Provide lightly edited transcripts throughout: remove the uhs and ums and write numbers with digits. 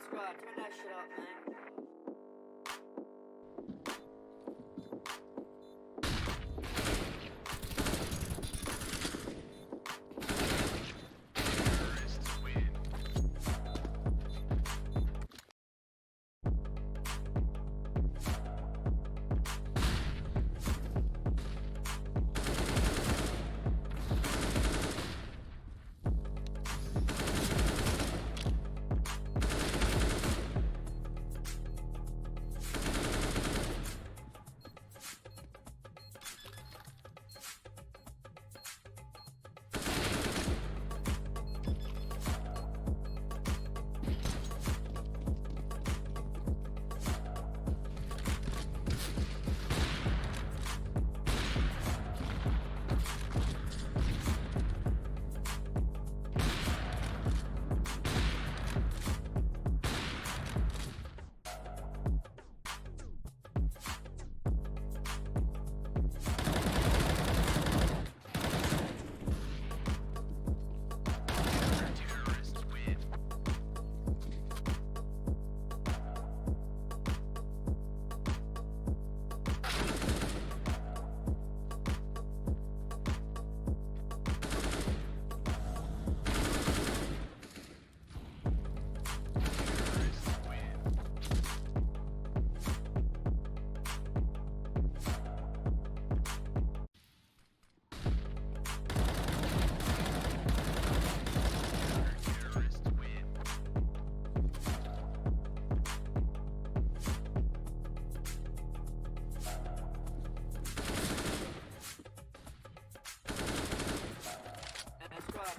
Squad, turn that shit up, man.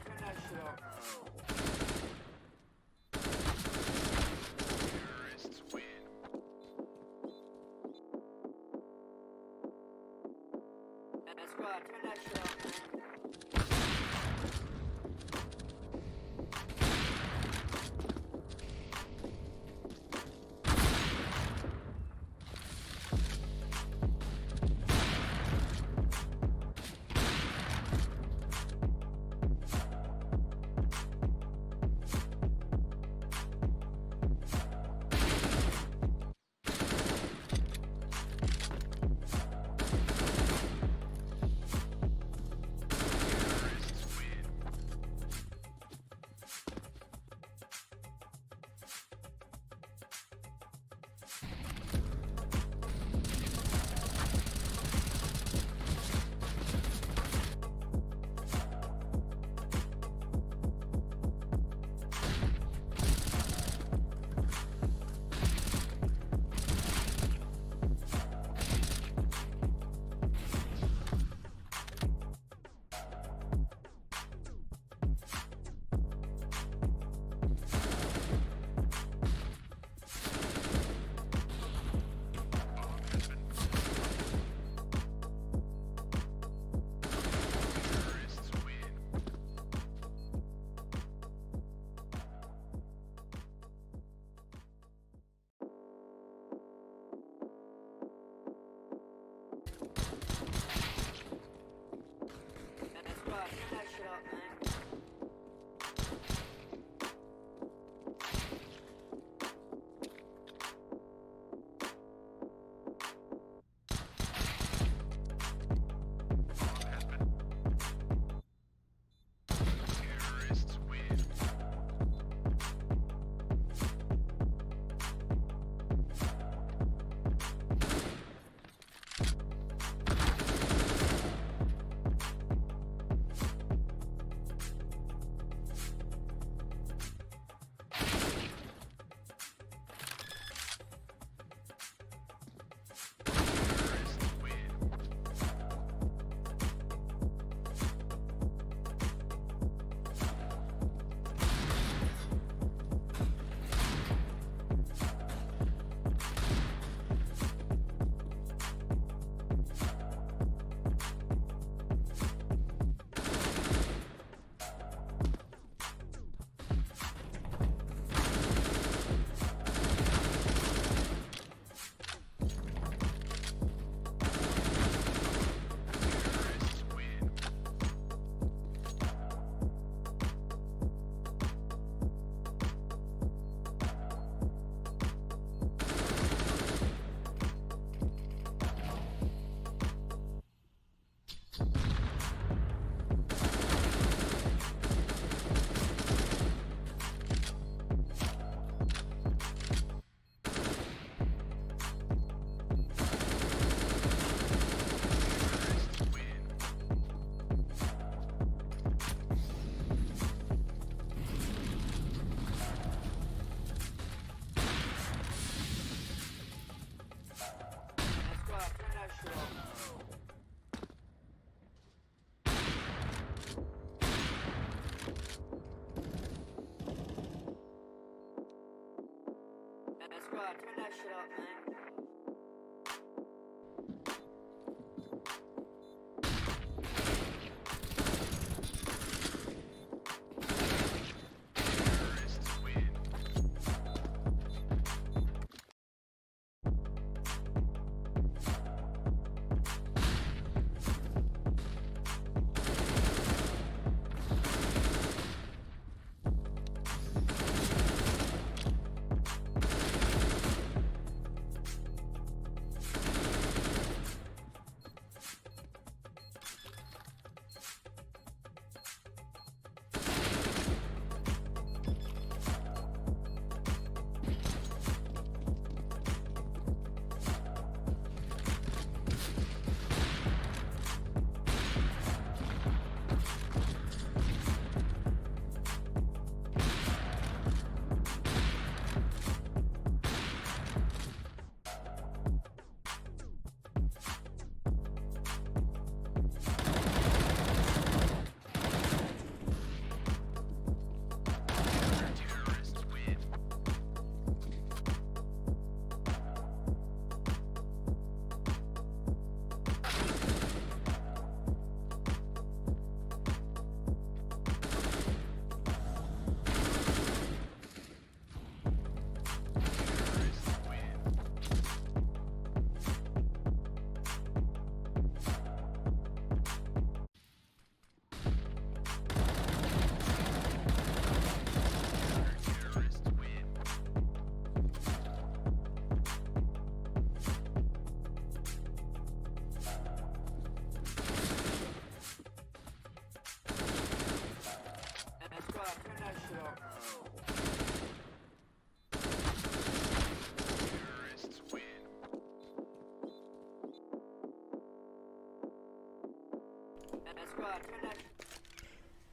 Turn that shit up. Terrorists win. Squad, turn that shit up, man. squad, turn that shit up, man.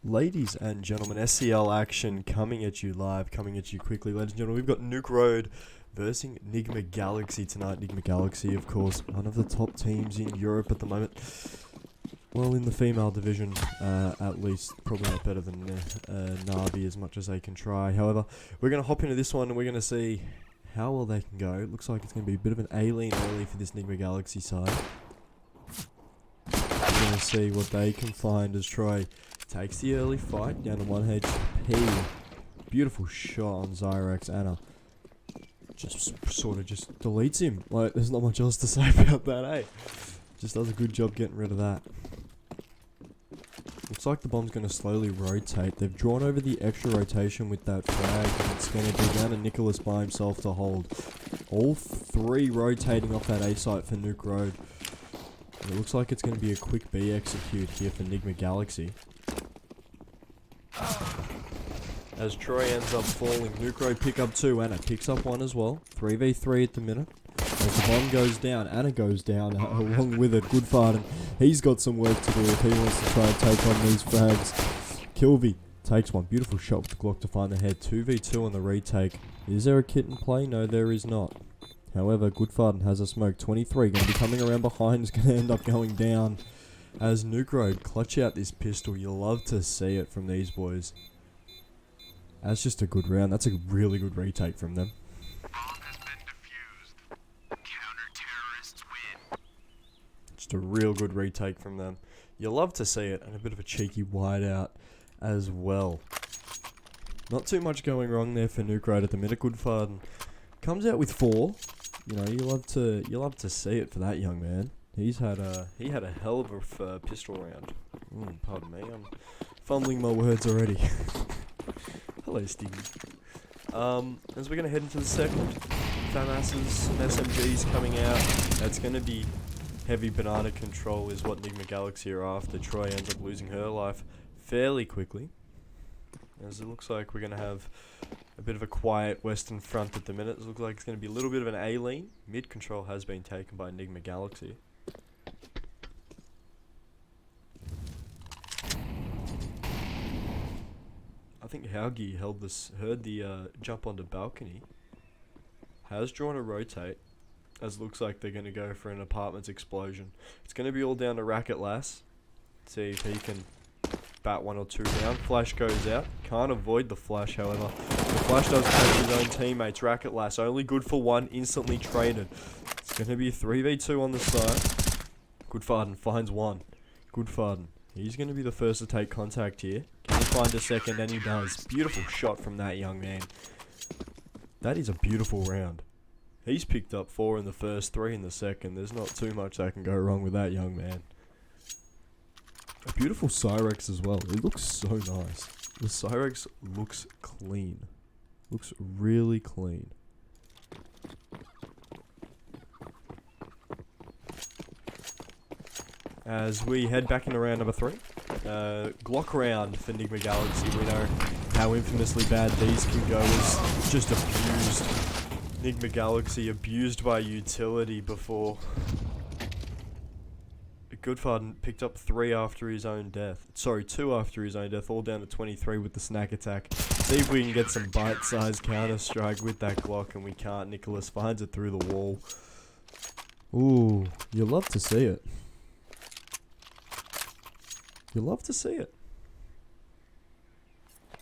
Ladies and gentlemen, SCL action coming at you live, coming at you quickly. Ladies and gentlemen, we've got NukeRoad versus Nigma Galaxy tonight. Nigma Galaxy, of course, one of the top teams in Europe at the moment. Well, in the female division, at least. Probably not better than Navi as much as they can try. However, we're going to hop into this one and we're going to see how well they can go. It looks like it's going to be a bit of an alien early for this Nigma Galaxy side. We're going to see what they can find as Troy takes the early fight down to 1 HP. Beautiful shot on Zyrex. Anna just sort of just deletes him. Like, there's not much else to say about that, eh? Just does a good job getting rid of that. Looks like the bomb's going to slowly rotate. They've drawn over the extra rotation with that frag, and it's going to be down to Nicholas by himself to hold. All three rotating off that A site for NukeRoad. It looks like it's going to be a quick B execute here for Nigma Galaxy. As Troy ends up falling, NukeRoad pick up 2, Anna picks up 1 as well. 3v3 at the minute. As the bomb goes down, Anna goes down along with it. Goodfarden, he's got some work to do if he wants to try and take on these frags. Kilby takes one. Beautiful shot with the Glock to find the head. 2v2 on the retake. Is there a kit in play? No, there is not. However, Goodfarden has a smoke. 23 going to be coming around behind. Is going to end up going down. As NukeRoad clutch out this pistol. You'll love to see it from these boys. That's just a good round. That's a really good retake from them. Just a real good retake from them. You'll love to see it, and a bit of a cheeky wideout as well. Not too much going wrong there for NukeRoad at the minute. Goodfarden comes out with 4. You know, you love to see it for that young man. He had a hell of a pistol round. Pardon me, I'm fumbling my words already. Hello, Stevie. As we're going to head into the second, FAMASs, some SMGs coming out. That's going to be heavy banana control is what Nigma Galaxy are after. Troy ends up losing her life fairly quickly. As it looks like we're going to have a bit of a quiet western front at the minute. It looks like it's going to be a little bit of an A-lean. Mid control has been taken by Nigma Galaxy. I think Haugi heard the jump onto balcony. Has drawn a rotate, as it looks like they're going to go for an apartments explosion. It's going to be all down to Racket Lass. See if he can bat 1 or 2 down. Flash goes out. Can't avoid the flash, however. The flash does catch his own teammates. Racket Lass only good for 1. Instantly traded. It's going to be a 3v2 on the side. Goodfarden finds 1. Goodfarden. He's going to be the first to take contact here. Can he find a second? And he does. Beautiful shot from that young man. That is a beautiful round. He's picked up 4 in the first, 3 in the second. There's not too much that can go wrong with that young man. A beautiful Cyrex as well. It looks so nice. The Cyrex looks clean. Looks really clean. As we head back into round number 3. Glock round for Nigma Galaxy. We know how infamously bad these can go. Is just abused. Nigma Galaxy abused by utility before. Goodfarden picked up 3 after his own death. Sorry, 2 after his own death, all down to 23 with the snack attack. See if we can get some bite-sized counter-strike with that Glock, and we can't. Nicholas finds it through the wall. Ooh, you love to see it. You love to see it.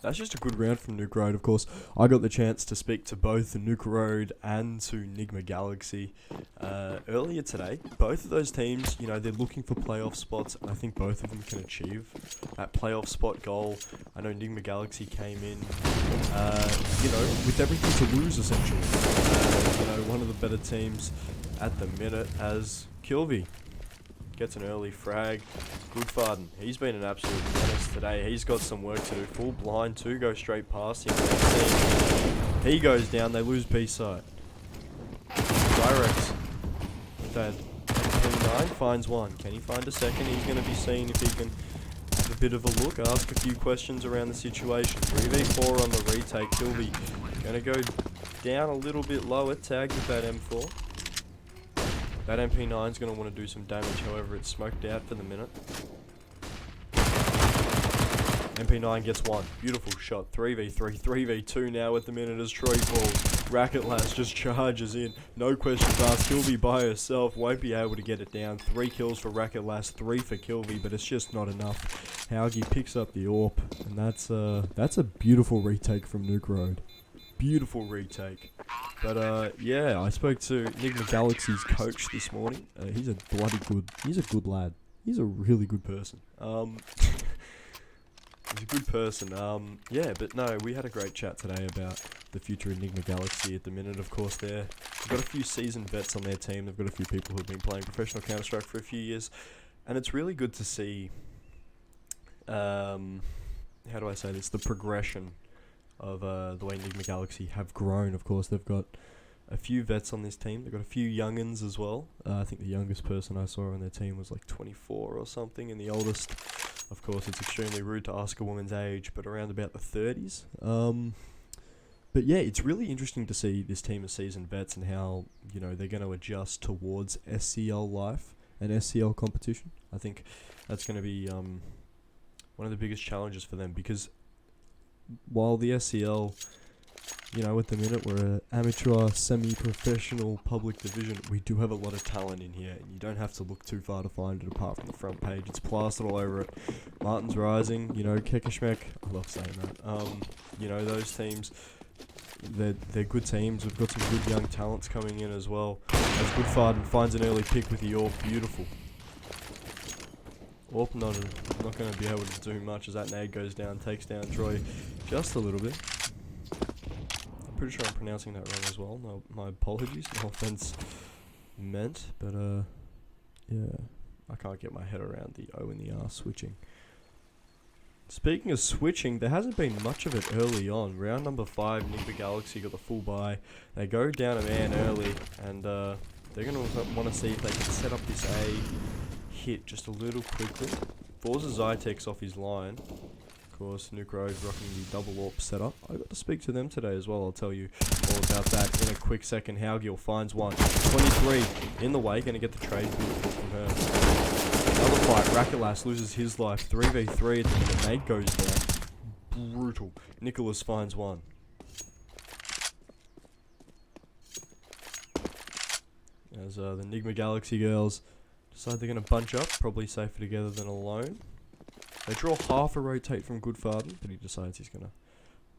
That's just a good round from NukeRoad, of course. I got the chance to speak to both the NukeRoad and to Nigma Galaxy earlier today. Both of those teams, you know, they're looking for playoff spots, and I think both of them can achieve that playoff spot goal. I know Nigma Galaxy came in, you know, with everything to lose, essentially. You know, one of the better teams at the minute as Kilby gets an early frag. Goodfarden, he's been an absolute menace today. He's got some work to do. Full blind, 2 go straight past him. He goes down, they lose B-side. Cyrex, that 9 finds 1. Can he find a second? He's going to be seeing if he can have a bit of a look, ask a few questions around the situation. 3v4 on the retake. Kilby going to go down a little bit lower, tagged with that M4. That MP9 is going to want to do some damage, however it's smoked out for the minute. MP9 gets 1. Beautiful shot. 3v3, 3v2 now at the minute as Troy falls. Racket Lass just charges in. No questions asked. Kilby by herself. Won't be able to get it down. 3 kills for Racket Lass, 3 for Kilby, but it's just not enough. Haugie picks up the AWP, and that's a beautiful retake from NukeRoad. Beautiful retake. But yeah, I spoke to Nigma Galaxy's coach this morning. He's a good lad. He's a really good person. He's a good person. Yeah, but no, we had a great chat today about the future of Nigma Galaxy at the minute. Of course, they've got a few seasoned vets on their team. They've got a few people who've been playing professional Counter-Strike for a few years, and it's really good to see. How do I say this? The progression of the way Nigma Galaxy have grown. Of course, they've got a few vets on this team. They've got a few youngins as well. I think the youngest person I saw on their team was like 24 or something, and the oldest, of course, it's extremely rude to ask a woman's age, but around about the 30s. But yeah, it's really interesting to see this team of seasoned vets and how, you know, they're going to adjust towards SCL life and SCL competition. I think that's going to be one of the biggest challenges for them, because while the SCL, you know, at the minute we're an amateur, semi-professional public division, we do have a lot of talent in here, and you don't have to look too far to find it apart from the front page. It's plastered all over it. Martin's Rising, you know, Kekashmek, I love saying that. You know, those teams, they're good teams. We've got some good young talents coming in as well. As Goodfarden finds an early pick with the AWP, beautiful. AWP not going to be able to do much as that nade goes down, takes down Troy just a little bit. I'm pretty sure I'm pronouncing that wrong as well. No, my apologies, no offense meant, but yeah, I can't get my head around the O and the R switching. Speaking of switching, there hasn't been much of it early on. Round number 5, Nigma Galaxy got the full buy. They go down a man early, and they're going to want to see if they can set up this A hit just a little quickly. Forza Zytex off his line. Of course, NukeRoad rocking the double AWP setup. I got to speak to them today as well. I'll tell you all about that in a quick second. Haugiel finds 1. 23 in the way. Going to get the trade beautiful from her. Another fight. Racket Lass loses his life. 3v3. The nade goes down. Brutal. Nicholas finds 1. As the Nigma Galaxy girls decide they're going to bunch up. Probably safer together than alone. They draw half a rotate from Goodfarden, but he decides he's going to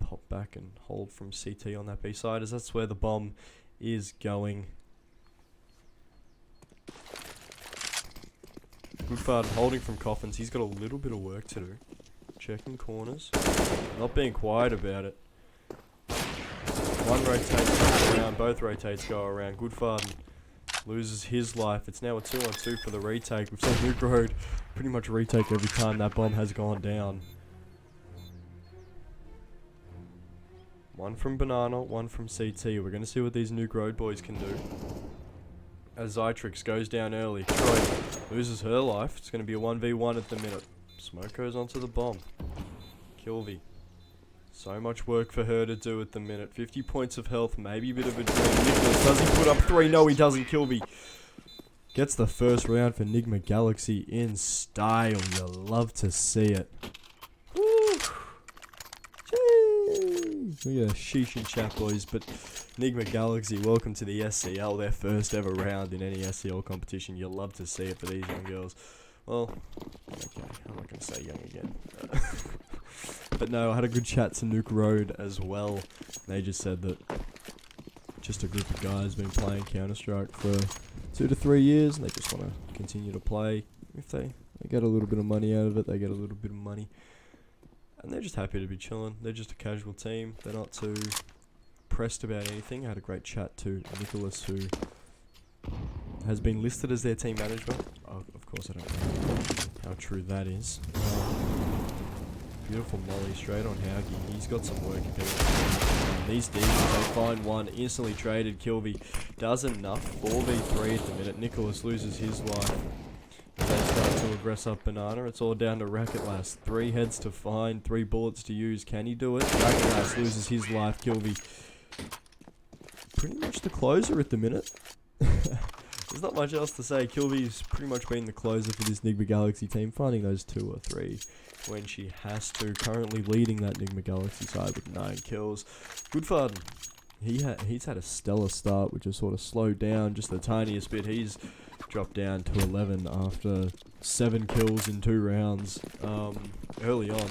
pop back and hold from CT on that B side, as that's where the bomb is going. Goodfarden holding from Coffins. He's got a little bit of work to do. Checking corners. Not being quiet about it. One rotate goes around, both rotates go around. Goodfarden loses his life. It's now a 2-on-2 for the retake. We've seen NukeRoad pretty much retake every time that bomb has gone down. One from Banana, one from CT. We're going to see what these NukeRoad boys can do. As Zytrix goes down early, Troy loses her life. It's going to be a 1v1 at the minute. Smoke goes onto the bomb. Kilby. So much work for her to do at the minute. 50 points of health, maybe a bit of a dream. Nicholas, does he put up 3? No, he doesn't. Kilby gets the first round for Nigma Galaxy in style. You love to see it. Woo! Jeez. We got a sheesh and chat, boys, but Nigma Galaxy, welcome to the SCL, their first ever round in any SCL competition. You love to see it for these young girls. Well, okay, I'm not going to say young again. But no, I had a good chat to NukeRoad as well. They just said that just a group of guys been playing Counter-Strike for 2 to 3 years, and they just want to continue to play. If they get a little bit of money out of it, they get a little bit of money. And they're just happy to be chilling. They're just a casual team. They're not too pressed about anything. I had a great chat to Nicholas, who has been listed as their team manager. Oh, of course, I don't know how true that is. Beautiful molly straight on Haugie. He's got some work ahead. These demons, they find one, instantly traded. Kilby does enough. 4v3 at the minute. Nicholas loses his life. As they start to aggress up Banana, it's all down to Racket Lass. 3 heads to find, 3 bullets to use. Can he do it? Racket Lass loses his life. Kilby pretty much the closer at the minute. There's not much else to say. Kilby's pretty much been the closer for this Nigma Galaxy team, finding those 2 or 3 when she has to. Currently leading that Nigma Galaxy side with 9 kills. Goodfarden, he's had a stellar start, which has sort of slowed down just the tiniest bit. He's dropped down to 11 after 7 kills in 2 rounds early on.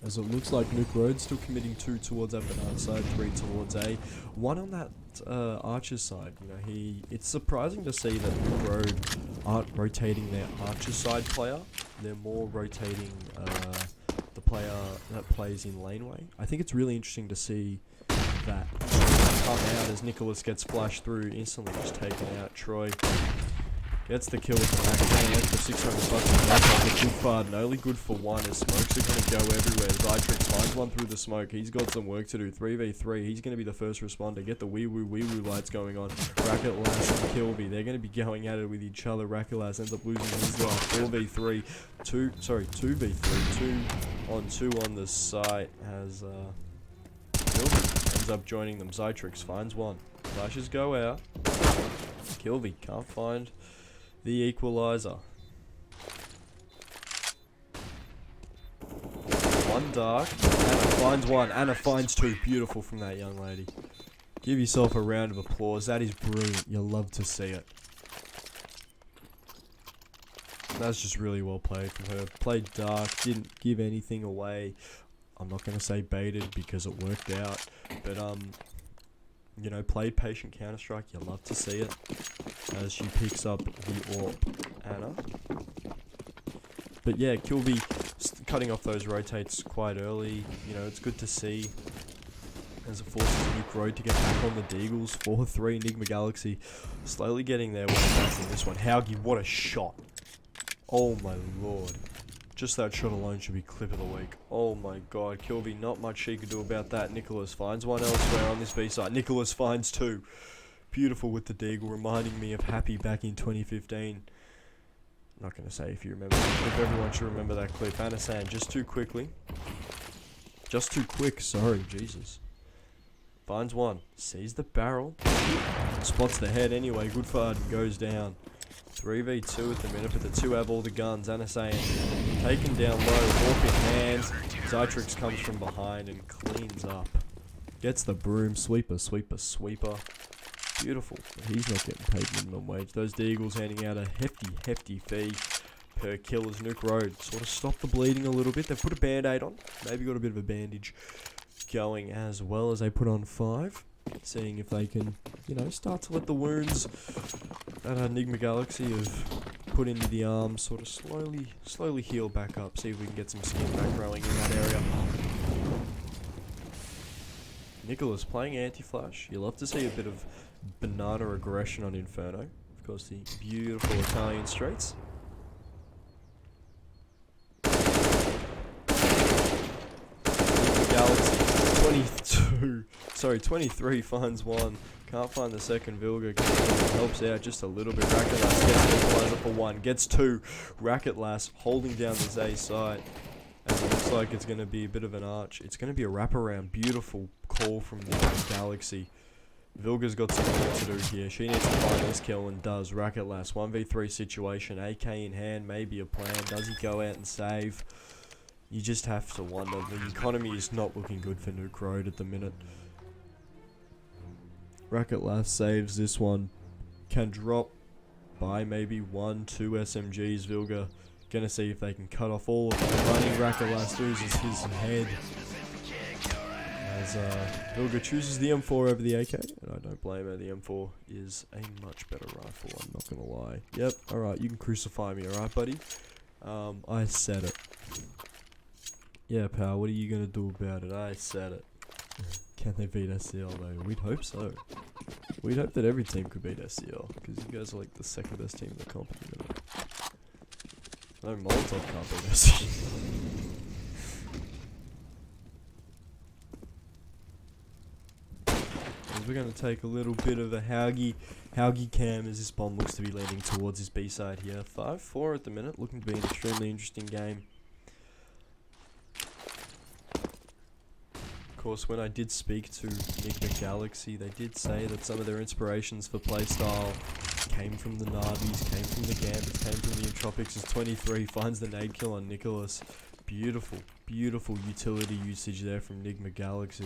As it looks like NukeRoad's still committing 2 towards that Banana side, 3 towards A. 1 on that Archer's side. You know, it's surprising to see that NukeRoad aren't rotating their Archer side player. They're more rotating the player that plays in laneway. I think it's really interesting to see that come out as Nicholas gets flashed through, instantly just taken out. Troy gets the kill with the back hand for 600 bucks. Goodfarden only good for 1 as smokes are going to go everywhere. Zytrix finds one through the smoke. He's got some work to do. 3v3. He's going to be the first responder. Get the wee woo lights going on. Racket Lass and Kilby. They're going to be going at it with each other. Racket Lass ends up losing his life. 4v3. 2v3. 2-on-2 on the site as Kilby ends up joining them. Zytrix finds one. Flashes go out. Kilby can't find the equalizer. 1 dark. Anna finds 1. Anna finds 2. Beautiful from that young lady. Give yourself a round of applause. That is brilliant. You'll love to see it. That's just really well played from her. Played dark. Didn't give anything away. I'm not going to say baited because it worked out. But, you know, played patient Counter-Strike. You'll love to see it. As she picks up the AWP, Anna. But yeah, Kilby cutting off those rotates quite early. You know, it's good to see as it forces NukeRoad to get back on the Deagles. 4-3 Nigma Galaxy slowly getting their way back in this one. Haugie, what a shot. Oh my lord. Just that shot alone should be clip of the week. Oh my god, Kilby, not much she could do about that. Nicholas finds 1 elsewhere on this B side. Nicholas finds 2. Beautiful with the Deagle, reminding me of Happy back in 2015. Not going to say if you remember, if everyone should remember that clip. Anasan, just too quickly. Just too quick, sorry, Jesus. Finds 1, sees the barrel, spots the head anyway. Goodfarden goes down. 3v2 at the minute, but the 2 have all the guns. Anasan taken down low, walk in hands. Zytrix comes from behind and cleans up. Gets the broom, sweeper. Beautiful. But he's not getting paid minimum wage. Those Deagles handing out a hefty fee. per kill as NukeRoad sort of stopped the bleeding a little bit. They've put a band-aid on, maybe got a bit of a bandage going as well as they put on 5. Seeing if they can, you know, start to let the wounds that Nigma Galaxy have put into the arm sort of slowly heal back up. See if we can get some skin back growing in that area. Nicholas playing anti-flash. You love to see a bit of banana aggression on Inferno. Of course, the beautiful Italian streets. Galaxy 23 finds 1. Can't find the second. Vilga helps out just a little bit. Racketlass gets the equalizer for 1. Gets 2. Racketlass holding down the Zay side. And it looks like it's going to be a bit of an arch. It's going to be a wraparound. Beautiful call from the Galaxy. Vilga's got some work to do here. She needs to find this kill and does. Racketlass 1v3 situation. AK in hand. Maybe a plan. Does he go out and save? You just have to wonder. The economy is not looking good for NukeRoad at the minute. Racketlass saves this one. Can drop by maybe 1-2 SMGs. Vilga gonna see if they can cut off all of the running. Racketlass loses his head as Vilga chooses the M4 over the AK, and I don't blame her. The M4 is a much better rifle, I'm not gonna lie. Yep, alright, you can crucify me, alright buddy? I said it. Yeah, pal, what are you gonna do about it? I said it. Can they beat SCL though? We'd hope so. We'd hope that every team could beat SCL, because you guys are like the second best team in the comp at the minute. No, Molotov can't beat SCL. We're going to take a little bit of a Haugie cam as this bomb looks to be landing towards his B side here. 5-4 at the minute, looking to be an extremely interesting game. Of course, when I did speak to Nigma Galaxy, they did say that some of their inspirations for playstyle came from the Navis, came from the Gambits, came from the Entropics. As 23 finds the nade kill on Nicholas. Beautiful, beautiful utility usage there from Nigma Galaxy.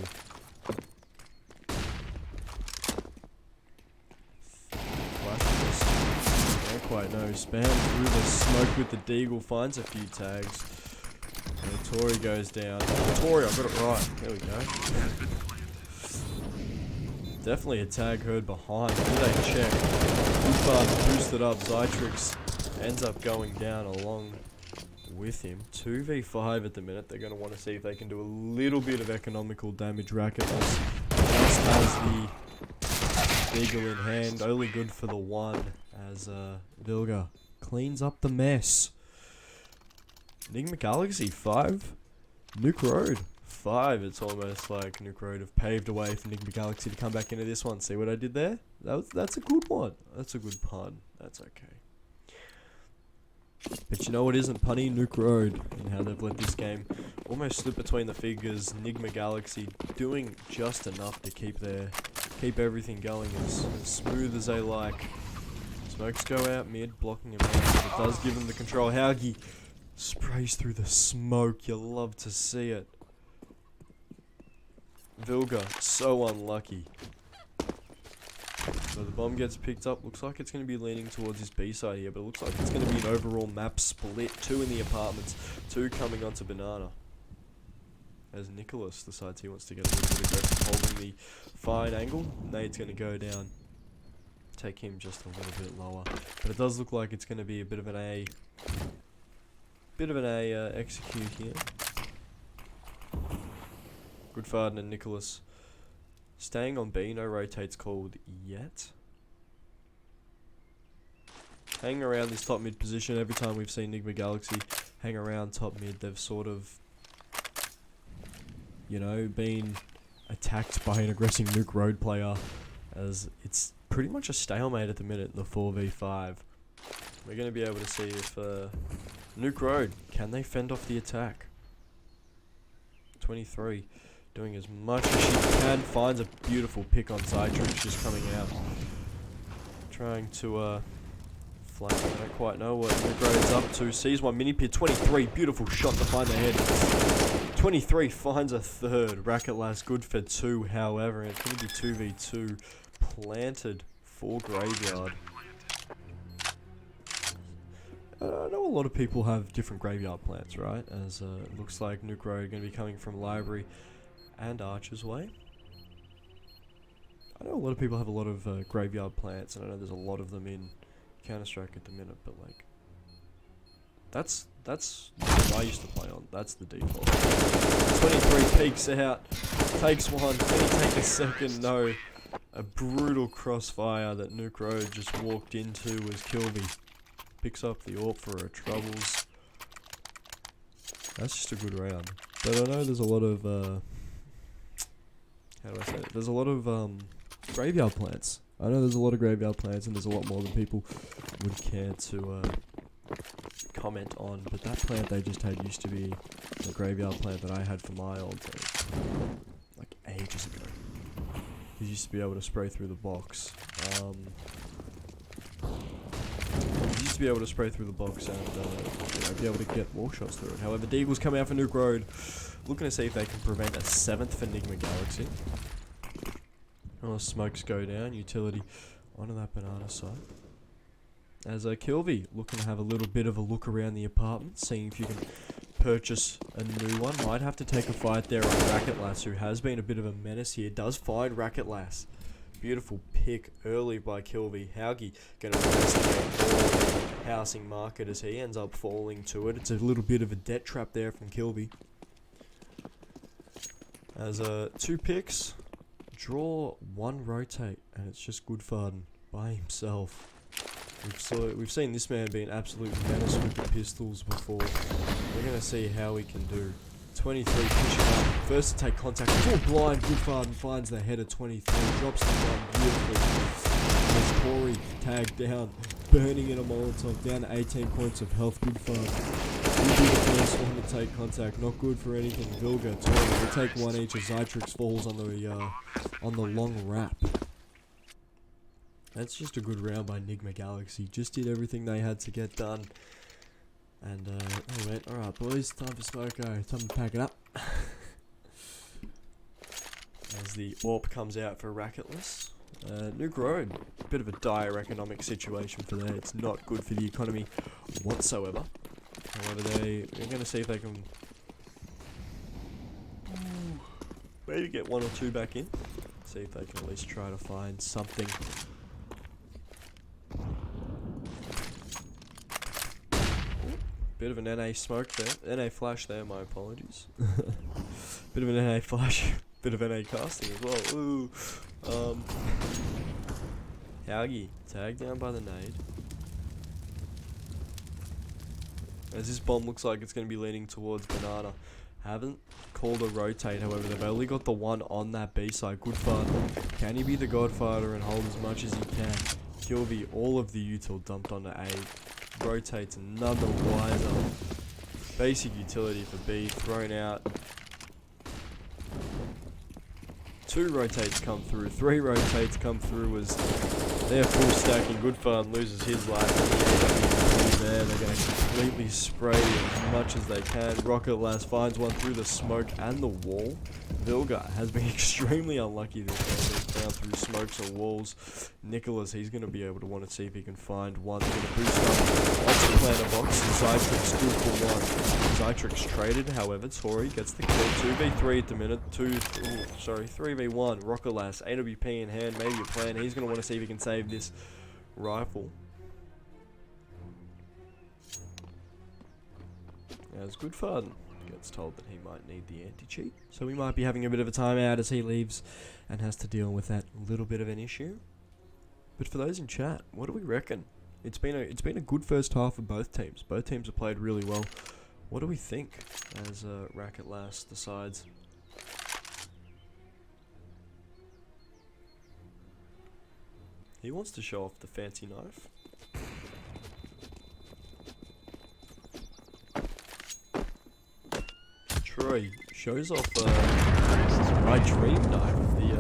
Don't quite know. Spam through the smoke with the Deagle, finds a few tags. Tori goes down. Tori, I got it right. There we go. Definitely a tag heard behind. Do they check? Ufard boosted up. Zytrix ends up going down along with him. 2v5 at the minute. They're going to want to see if they can do a little bit of economical damage. Racket just has the Deagle in hand. Only good for the 1 as Vilga cleans up the mess. Nigma Galaxy 5, NukeRoad 5. It's almost like NukeRoad have paved a way for Nigma Galaxy to come back into this one. See what I did there? That's a good one. That's a good pun. That's okay. But you know what isn't punny? NukeRoad and how they've let this game almost slip between the fingers. Nigma Galaxy doing just enough to keep everything going as smooth as they like. Smokes go out mid, blocking him out, but it does give him the control. Haugie sprays through the smoke. You love to see it. Vilga, so unlucky. So the bomb gets picked up. Looks like it's going to be leaning towards his B side here, but it looks like it's going to be an overall map split. 2 in the apartments, 2 coming onto Banana. As Nicholas decides he wants to get a little bit aggressive, holding the fine angle. Nade's going to go down. Take him just a little bit lower. But it does look like it's going to be a bit of an A. Execute here. Goodfarden and Nicholas staying on B. No rotates called yet. Hanging around this top mid position. Every time we've seen Nigma Galaxy hang around top mid, they've sort of, you know, been attacked by an aggressive NukeRoad player, as it's pretty much a stalemate at the minute in the 4v5. We're going to be able to see if NukeRoad, can they fend off the attack? 23 doing as much as she can, finds a beautiful pick on Zytrix just coming out. Trying to flank. I don't quite know what NukeRoad's up to. Sees one mini pit. 23, beautiful shot to find the head. 23 finds a third. Racketlass good for 2, however, and it's going to be 2v2 planted for Graveyard. I know a lot of people have different graveyard plans, right? As it looks like NukeRoad are going to be coming from Library and Archer's Way. I know a lot of people have a lot of graveyard plants, and I know there's a lot of them in Counter-Strike at the minute, but like, that's what I used to play on. That's the default. 23 peeks out, takes one, can he take a second? No. A brutal crossfire that NukeRoad just walked into was Kilby. Picks up the AWP for her troubles. That's just a good round. But I know there's a lot of, how do I say it? There's a lot of, graveyard plants. I know there's a lot of graveyard plants, and there's a lot more than people would care to, comment on. But that plant they just had used to be the graveyard plant that I had for my old team. Like, ages ago. You used to be able to spray through the box. Be able to spray through the box and be able to get wall shots through it. However, the Eagles come out for NukeRoad, looking to see if they can prevent a 7th for Nigma Galaxy. Oh, smokes go down, utility onto that banana side. As Kilby looking to have a little bit of a look around the apartment, seeing if you can purchase a new one. Might have to take a fight there on Racket Lass, who has been a bit of a menace here. Does find Racket Lass. Beautiful pick early by Kilby. Haugie going to investigate all housing market as he ends up falling to it. It's a little bit of a debt trap there from Kilby. As 2 picks, draw 1 rotate, and it's just Goodfarden by himself. We've seen this man be an absolute menace with the pistols before. We're going to see how he can do. 23 pushing up, first to take contact, full blind, Goodfarden finds the header. 23, drops the gun beautifully, as Corey tagged down, burning in a Molotov, down to 18 points of health. Goodfarden will be the first one to take contact, not good for anything. Vilga, Tori, will take 1 each as Zytrix falls on the long wrap. That's just a good round by Nigma Galaxy, just did everything they had to get done. And, they went, alright boys, time for Smoko, time to pack it up. As the AWP comes out for Racketless. NukeRoad, a bit of a dire economic situation for there. It's not good for the economy whatsoever. However, they're going to see if they can maybe get 1 or 2 back in. See if they can at least try to find something. Bit of an NA smoke there. NA flash there, my apologies. Bit of an NA flash. Bit of NA casting as well. Ooh. Haugie, tagged down by the nade. As this bomb looks like it's going to be leaning towards banana. Haven't called a rotate, however, they've only got the 1 on that B side. Goodfarden. Can he be the Godfather and hold as much as he can? Kilby, all of the util dumped onto A. Rotates none the wiser. Basic utility for B thrown out. 2 rotates come through, 3 rotates come through as they're full stacking. Goodfarden loses his life. They're going to completely spray as much as they can. Rocket Lass finds one through the smoke and the wall. Vilga has been extremely unlucky this game. He's found through smokes or walls. Nicholas, he's going to be able to want to see if he can find one. He's going to boost up onto planter box. Zytrix good for 1. Zytrix traded, however, Tori gets the kill. 2v3 at the minute. 3v1. Rocket Lass, AWP in hand, maybe a plan. He's going to want to see if he can save this rifle. As Goodfarden gets told that he might need the anti-cheat, so we might be having a bit of a timeout as he leaves and has to deal with that little bit of an issue. But for those in chat, what do we reckon? It's been a good first half for both teams. Both teams have played really well. What do we think as Racket Lass decides? He wants to show off the fancy knife. Troy shows off my dream knife, the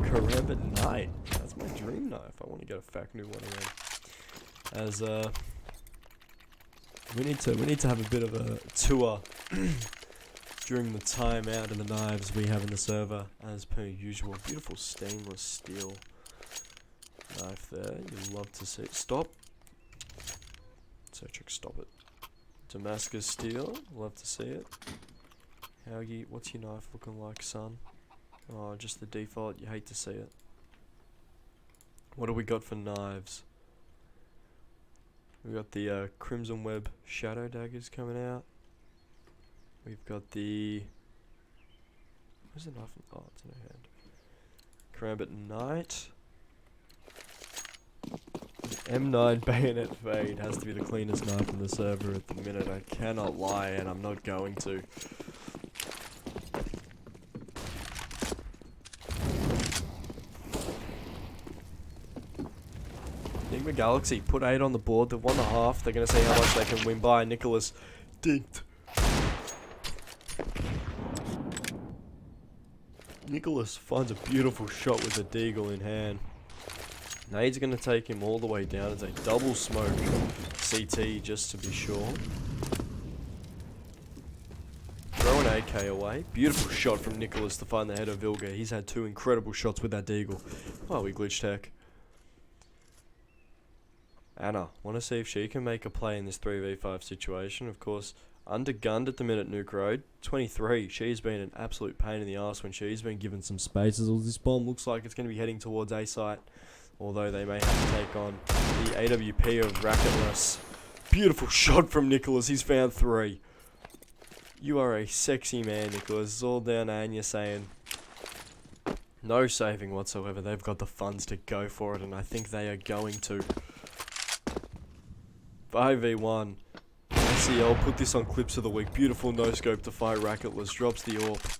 Karambit Knight. That's my dream knife. I want to get a fact new one around. As we need to have a bit of a tour during the timeout of the knives we have in the server, as per usual. Beautiful stainless steel knife there. You love to see it. Stop. Zytrix, stop it. Damascus steel. Love to see it. Haugie, what's your knife looking like, son? Oh, just the default. You hate to see it. What do we got for knives? We got the Crimson Web Shadow Daggers coming out. We've got the... Where's the knife? Oh, it's in her hand. Karambit Knight. The M9 Bayonet Fade has to be the cleanest knife in the server at the minute. I cannot lie, and I'm not going to. Nigma Galaxy put 8 on the board. They've won the half. They're going to see how much they can win by. Nicholas dinked. Nicholas finds a beautiful shot with a deagle in hand. Nade's going to take him all the way down. It's a double smoke CT just to be sure. Throw an AK away. Beautiful shot from Nicholas to find the head of Vilga. He's had 2 incredible shots with that deagle. Oh, we glitched heck. Anna, want to see if she can make a play in this 3v5 situation. Of course, undergunned at the minute, NukeRoad. 23. She's been an absolute pain in the arse when she's been given some spaces. This bomb looks like it's going to be heading towards A site. Although they may have to take on the AWP of Racketless. Beautiful shot from Nicholas. He's found 3. You are a sexy man, Nicholas. It's all down to Anya saying no saving whatsoever. They've got the funds to go for it, and I think they are going to. 5v1. SCL put this on clips of the week. Beautiful no-scope to fire Racketless. Drops the AWP.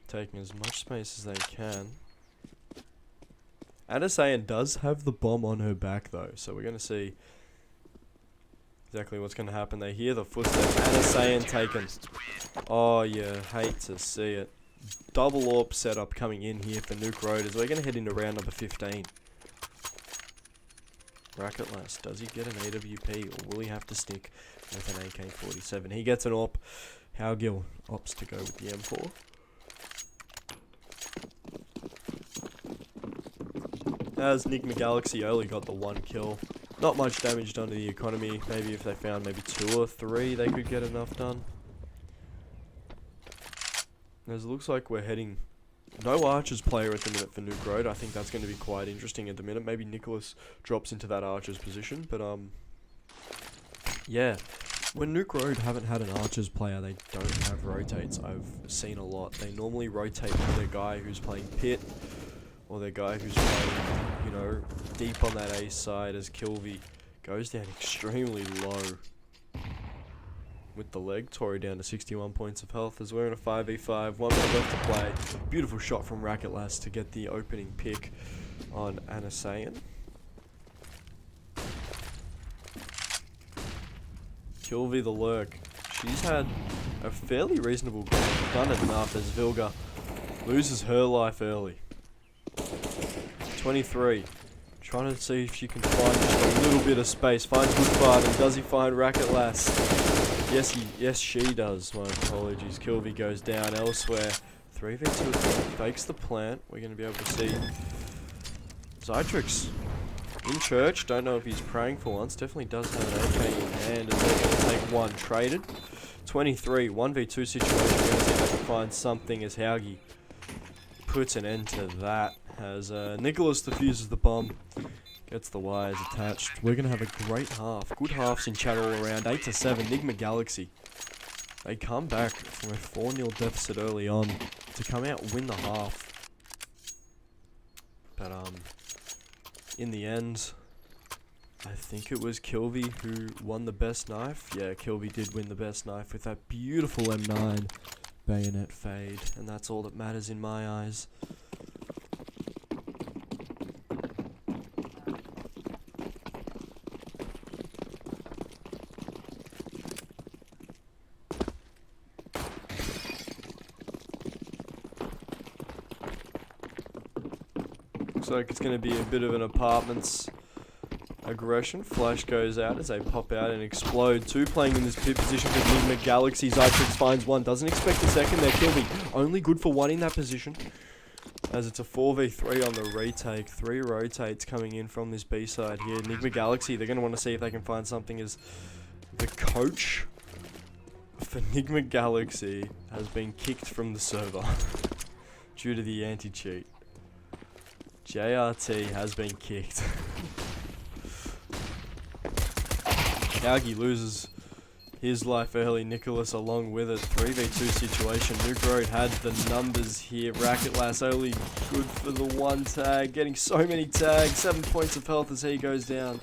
Taking as much space as they can. Anasayan does have the bomb on her back though, so we're going to see exactly what's going to happen. They hear the footsteps. Anasayan taken. Oh, you hate to see it. Double AWP setup coming in here for NukeRoad as we're going to head into round number 15. Racketless, does he get an AWP or will he have to stick with an AK-47? He gets an AWP. Haugill opts to go with the M4. As Nigma Galaxy only got the 1 kill. Not much damage done to the economy. Maybe if they found maybe 2 or 3, they could get enough done. As it looks like we're heading... No Archers player at the minute for NukeRoad. I think that's going to be quite interesting at the minute. Maybe Nicholas drops into that Archers position. But, yeah. When NukeRoad haven't had an Archers player, they don't have rotates. I've seen a lot. They normally rotate with their guy who's playing Pit. Or their guy who's playing, you know, deep on that A side as Kilvey goes down extremely low with the leg. Tori down to 61 points of health as we're in a 5v5. 1 minute left to play. Beautiful shot from Racketless to get the opening pick on Anasayan. Kilvey the lurk. She's had a fairly reasonable game. Done enough as Vilga loses her life early. 23. Trying to see if she can find just a little bit of space. Finds Goodfart, and does he find Racketless? Yes, she does. My apologies. Kilvey goes down elsewhere. 3v2 fakes the plant. We're going to be able to see Zytrix in church. Don't know if he's praying for once. Definitely does have an AK in hand, and they're going to take 1. Traded. 23. 1v2 situation. We're going to see if they can find something as Haugie puts an end to that. As Nicholas defuses the bomb, gets the wires attached. We're going to have a great half. Good halves in chat all around. 8-7, Nigma Galaxy. They come back from a 4-0 deficit early on to come out and win the half. But in the end, I think it was Kilvey who won the best knife. Yeah, Kilvey did win the best knife with that beautiful M9 bayonet fade. And that's all that matters in my eyes. Looks like it's going to be a bit of an apartments aggression. Flash goes out as they pop out and explode. 2 playing in this pit position for Nigma Galaxy. Zytrix finds 1. Doesn't expect a second there. Kilby only good for 1 in that position. As it's a 4v3 on the retake. 3 rotates coming in from this B side here. Nigma Galaxy, they're going to want to see if they can find something as The coach for Nigma Galaxy has been kicked from the server due to the anti-cheat. JRT has been kicked. Augie loses his life early, Nicholas along with it. 3v2 situation. NukeRoad had the numbers here. Racket Lass only good for the one tag. Getting so many tags. 7 points of health as he goes down.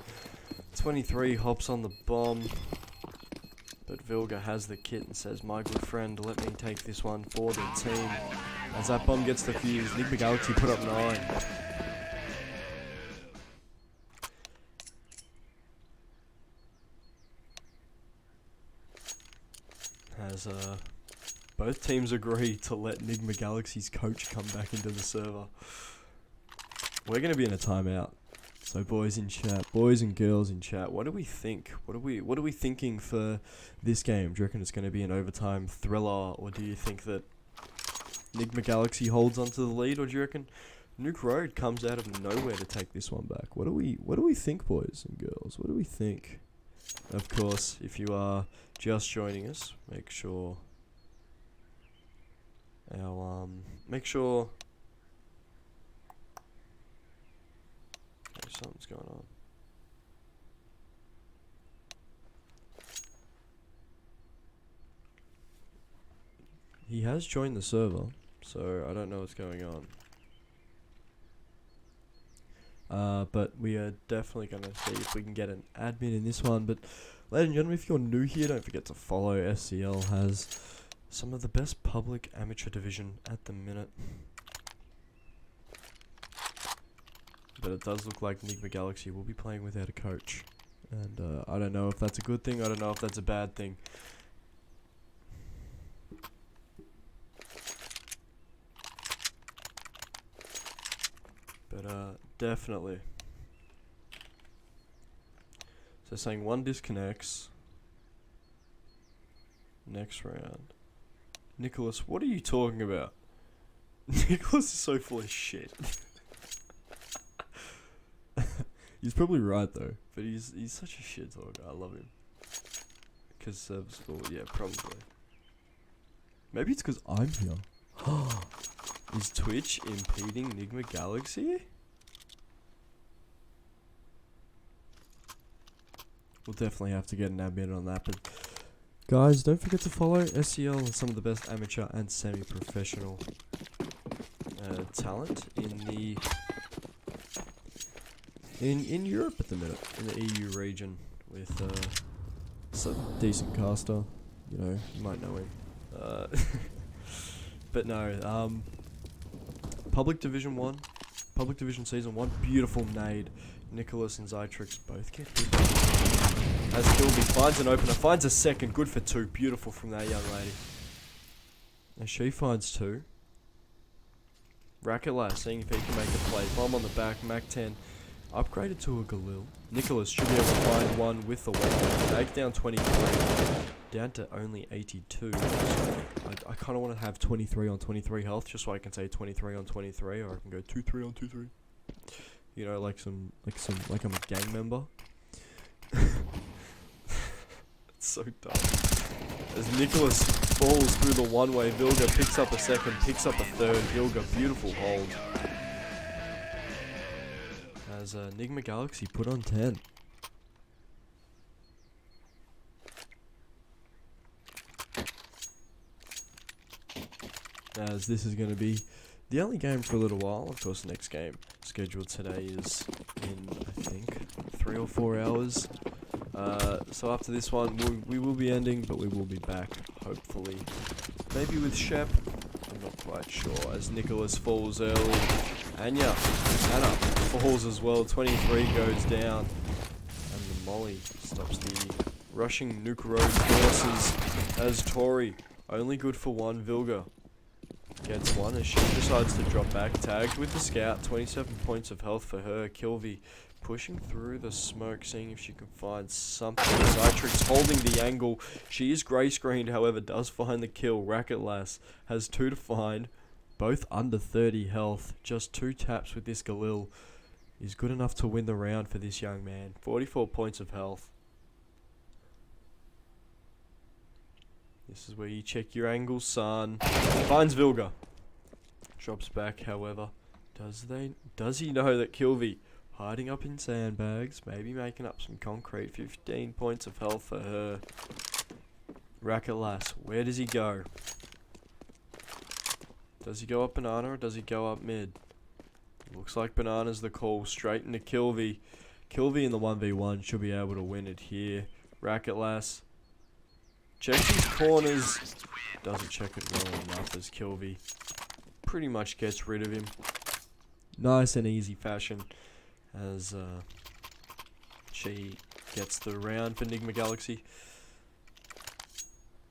23 hops on the bomb. But Vilga has the kit and says, my good friend, let me take this one for the team. As that bomb gets defused, Nigma Galaxy put up 9. As both teams agree to let Nigma Galaxy's coach come back into the server. We're going to be in a timeout. So boys in chat, boys and girls in chat, what do we think? What are we thinking for this game? Do you reckon it's going to be an overtime thriller, or do you think that Nigma Galaxy holds onto the lead, or do you reckon NukeRoad comes out of nowhere to take this one back? What do we think, boys and girls? What do we think? Of course, if you are just joining us, make sure something's going on. He has joined the server, so I don't know what's going on. But we are definitely going to see if we can get an admin in this one. But ladies and gentlemen, if you're new here, don't forget to follow. SCL has some of the best public amateur division at the minute. But it does look like Nigma Galaxy will be playing without a coach. And I don't know if that's a good thing, I don't know if that's a bad thing. But definitely. So saying one disconnects. Next round. Nicholas, what are you talking about? Nicholas is so full of shit. He's probably right though, but he's such a shit talker. I love him. Cause serves full, yeah, probably. Maybe it's cause I'm here. Is Twitch impeding Nigma Galaxy? We'll definitely have to get an admin on that, but guys, don't forget to follow SCL and some of the best amateur and semi-professional talent in Europe at the minute, in the EU region, with some decent caster. You know, you might know him. But no, Public Division 1, Public Division Season 1, beautiful nade. Nicholas and Zytrix both get good. As Gilby finds an opener, finds a second, good for 2, beautiful from that young lady. And she finds 2. Racket Lass, seeing if he can make a play. Bomb on the back, Mac 10, upgraded to a Galil. Nicholas should be able to find one with the weapon. Take down 23, down to only 82. I kind of want to have 23 on 23 health, just so I can say 23 on 23, or I can go 2-3 on 2-3. You know, like I'm a gang member. It's so dumb. As Nicholas falls through the one-way, Vilga picks up a second, picks up a third. Vilga, beautiful hold. As Nigma Galaxy put on 10. As this is going to be the only game for a little while. Of course, the next game scheduled today is in, I think, 3 or 4 hours. So after this one, we will be ending, but we will be back, hopefully. Maybe with Shep, I'm not quite sure, as Nicholas falls early. Anna falls as well, 23 goes down. And the molly stops the rushing NukeRoad forces, as Tori, only good for 1, Vilga gets 1 as she decides to drop back, tagged with the scout, 27 points of health for her. Kilvy pushing through the smoke, seeing if she can find something. Zytrix holding the angle. She is grey screened, however, does find the kill. Racket Lass has 2 to find, both under 30 health. Just 2 taps with this Galil is good enough to win the round for this young man. 44 points of health. This is where you check your angles, son. Finds Vilga. Drops back, however. Does he know that Kilvey hiding up in sandbags, maybe making up some concrete? 15 points of health for her. Racket Lass, where does he go? Does he go up banana or does he go up mid? Looks like banana's the call. Straight into Kilvey. Kilvey in the 1v1 should be able to win it here. Racket Lass checks his corners. Doesn't check it well enough as Kilvey pretty much gets rid of him. Nice and easy fashion as she gets the round for Nigma Galaxy.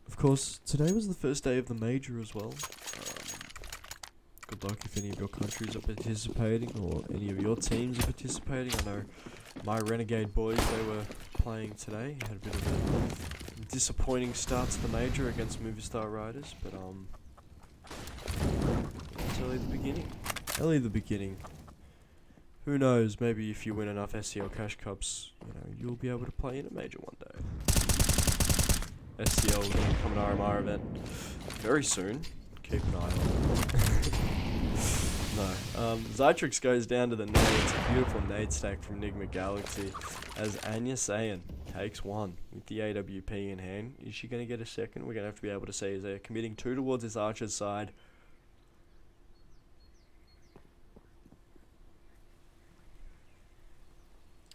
Of course, today was the first day of the major as well. Good luck if any of your countries are participating or any of your teams are participating. I know my Renegade boys, they were playing today. Had a bit of a disappointing start to the major against Movistar Riders, but it's only the beginning. Only the beginning. Who knows, maybe if you win enough SCL Cash Cups, you'll be able to play in a major one day. SCL is going to become an RMR event very soon. Keep an eye on it. No. Zytrix goes down to the nades. A beautiful nade stack from Nigma Galaxy as Anya Sayan takes one with the AWP in hand. Is she going to get a second? We're going to have to be able to see as they're committing two towards this Archer's side.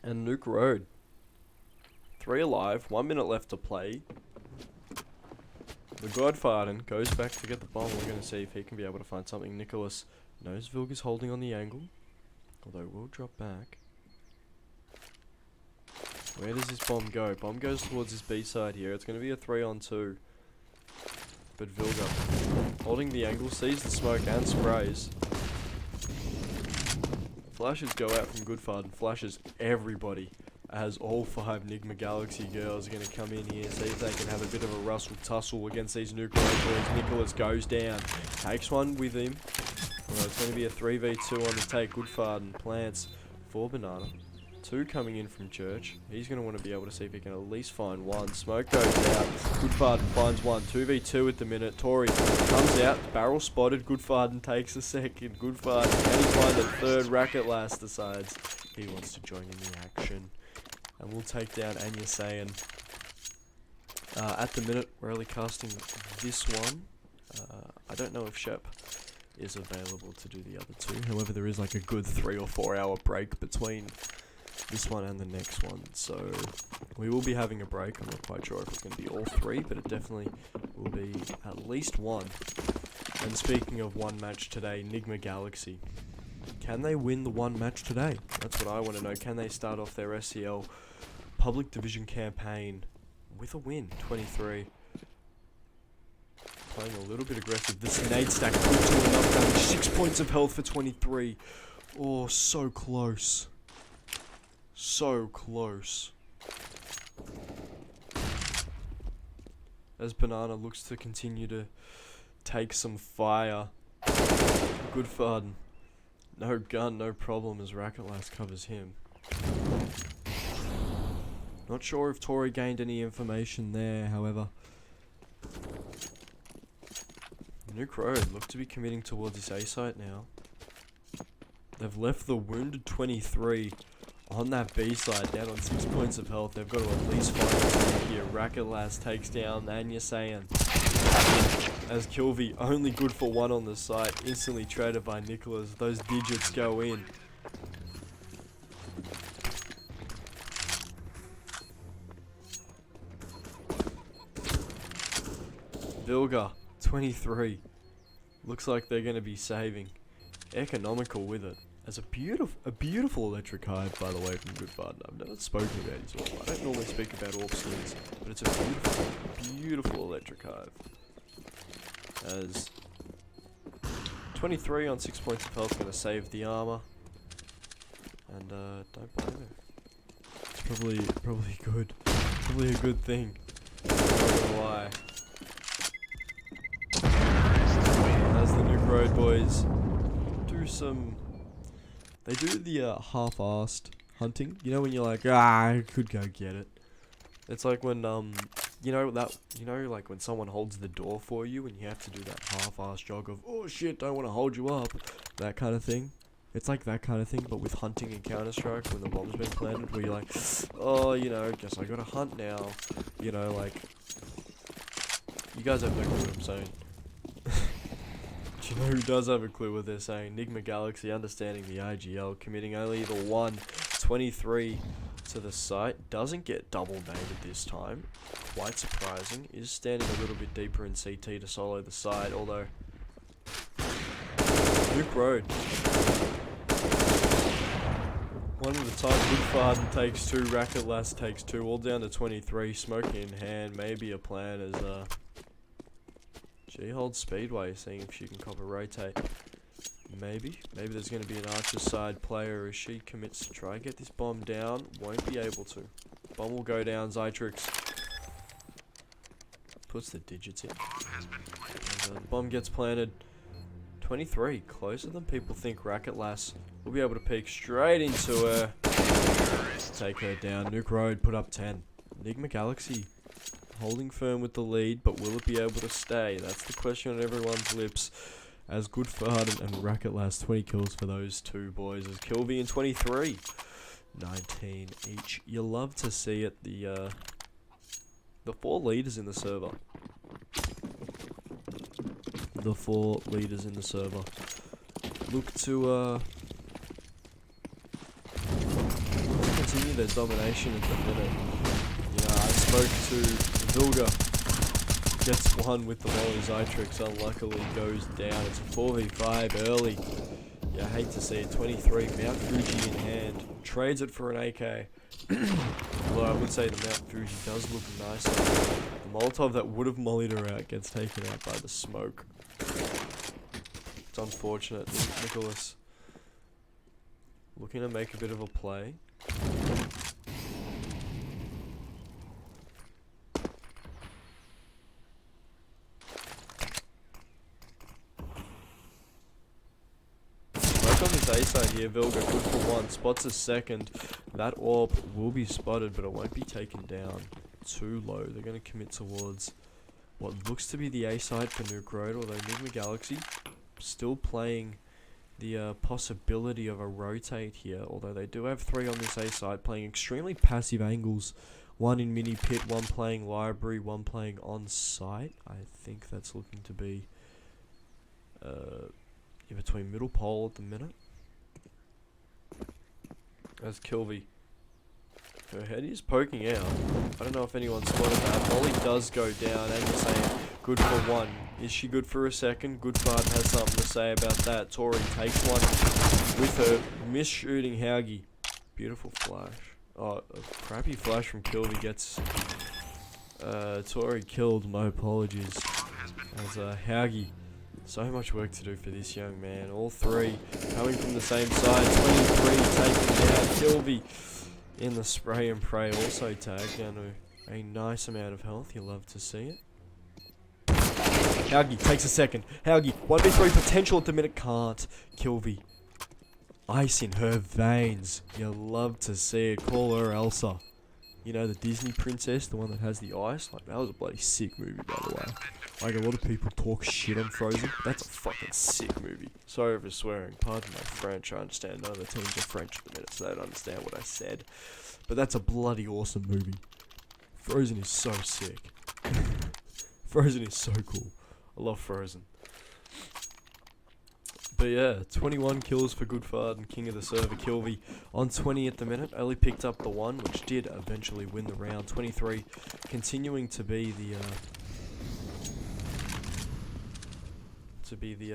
And NukeRoad. 3 alive, 1 minute left to play. The Godfather goes back to get the bomb. We're going to see if he can be able to find something. Nicholas knows Vilga's holding on the angle, although will drop back. Where does this bomb go? Bomb goes towards his B side here. It's going to be a 3-on-2. But Vilga holding the angle, sees the smoke and sprays. Flashes go out from Goodfard and flashes everybody as all 5 Nigma Galaxy girls are going to come in here, see if they can have a bit of a rustle-tussle against these NukeRoad boys. Nicholas goes down, takes one with him. Well, it's going to be a 3v2 on the take. Goodfard and plants for Banana. 2 coming in from Church. He's going to want to be able to see if he can at least find one. Smoke goes out. Goodfard finds one. 2v2 at the minute. Tori comes out. Barrel spotted. Goodfard takes a second. Goodfard, can he find a third? Racket Lass decides he wants to join in the action. And we'll take down Anya Sayan. At the minute, we're only casting this one. I don't know if Shep is available to do the other 2. However, there is like a good 3 or 4 hour break between this one and the next one. So we will be having a break. I'm not quite sure if it's going to be all 3, but it definitely will be at least 1. And speaking of one match today, Nigma Galaxy. Can they win the one match today? That's what I want to know. Can they start off their SCL Public Division campaign with a win? 23. Playing a little bit aggressive. This nade stack put to enough damage. 6 points of health for 23. Oh, so close. So close. As Banana looks to continue to take some fire. Good fun. No gun, no problem as Racket Lass covers him. Not sure if Tori gained any information there, however. NukeRoad look to be committing towards this A site now. They've left the wounded 23 on that B side, down on 6 points of health. They've got to at least find something here. Racket Lass takes down Anya Sayan. As Kilvey, only good for 1 on the site, instantly traded by Nicholas. Those digits go in. Vilga, 23. Looks like they're going to be saving. Economical with it. As a beautiful electric hive, by the way, from Goodfard. I've never spoken about his orb. I don't normally speak about orb skins, but it's a beautiful electric hive. As 23 on 6 points of health going to save the armor. And don't blame him. It's probably good. Probably a good thing. I'm not gonna lie. As the NukeRoad boys do some... They do the half-assed hunting. You know when you're like, I could go get it. It's like when like when someone holds the door for you and you have to do that half-ass jog of, oh shit, don't want to hold you up, that kind of thing. It's like that kind of thing, but with hunting in Counter-Strike when the bomb's been planted, where you're like, oh, guess I gotta hunt now. Like, you guys have no clue what I'm saying. Do you know who does have a clue what they're saying? Nigma Galaxy, understanding the IGL, committing only the 23 to the site, doesn't get double naded this time, quite surprising, is standing a little bit deeper in CT to solo the side, although NukeRoad, one at a time. Goodfarden takes 2, Racket Lass takes 2, all down to 23, smoking in hand, maybe a plan as G holds Speedway, seeing if she can cop a rotate. Maybe there's going to be an Archer side player as she commits to try and get this bomb down. Won't be able to. Bomb will go down. Zytrix puts the digits in. And, the bomb gets planted. 23, closer than people think. Racket Lass will be able to peek straight into her. Take her down. NukeRoad put up 10. Nigma Galaxy holding firm with the lead, but will it be able to stay? That's the question on everyone's lips. As Goodfarden and Racket Lass, 20 kills for those two boys. As Kilby and 23, 19 each. You love to see it. The 4 leaders in the server. The 4 leaders in the server look to continue their domination at the minute. I spoke to Vilga. Gets one with the Molly. Zytrix unluckily goes down. It's a 4v5 early. You hate to see it. 23, Mount Fuji in hand. Trades it for an AK. Although I would say the Mount Fuji does look nicer. The Molotov that would have mollied her out gets taken out by the smoke. It's unfortunate. Nicholas looking to make a bit of a play. On this A side here, Vilga good for 1, spots a second. That AWP will be spotted, but it won't be taken down too low. They're going to commit towards what looks to be the A side for NukeRoad, although Nigma Galaxy still playing the possibility of a rotate here, although they do have 3 on this A side, playing extremely passive angles. 1 in mini pit, 1 playing library, 1 playing on site. I think that's looking to be in between middle pole at the minute. As Kilby, her head is poking out. I don't know if anyone spotted that. Molly does go down, and you're saying good for 1. Is she good for a second? Goodfarden has something to say about that. Tori takes one with her, miss shooting Haugie. Beautiful flash. Oh, a crappy flash from Kilby gets Tori killed. My apologies. As Haugie. So much work to do for this young man. All 3 coming from the same side. 23 taking down Kilby in the spray and pray. Also tagged down to a nice amount of health. You love to see it. Haugie takes a second. Haugie, 1v3 potential at the minute. Can't. Kilby. Ice in her veins. You love to see it. Call her Elsa. You know, the Disney princess, the one that has the ice? Like, that was a bloody sick movie, by the way. Like, a lot of people talk shit on Frozen. That's a fucking sick movie. Sorry for swearing. Pardon my French. I understand none of the teams are French at the minute, so they don't understand what I said. But that's a bloody awesome movie. Frozen is so sick. Frozen is so cool. I love Frozen. But yeah, 21 kills for Goodfarden, king of the server. Kilby on 20 at the minute. Only picked up the 1, which did eventually win the round. 23 continuing to be the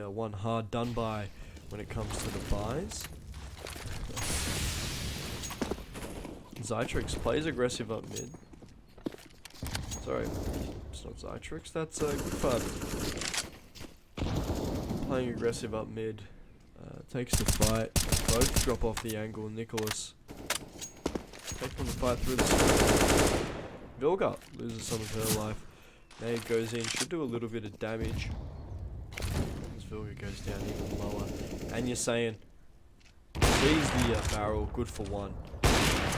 one hard done by when it comes to the buys. Zytrix plays aggressive up mid. Sorry, it's not Zytrix, that's Goodfarden. Playing aggressive up mid, takes the fight, both drop off the angle. Nicholas take on the fight through the screen. Vilga loses some of her life. Nade goes in, should do a little bit of damage. As Vilga goes down even lower. And you're saying, sees the barrel, good for 1.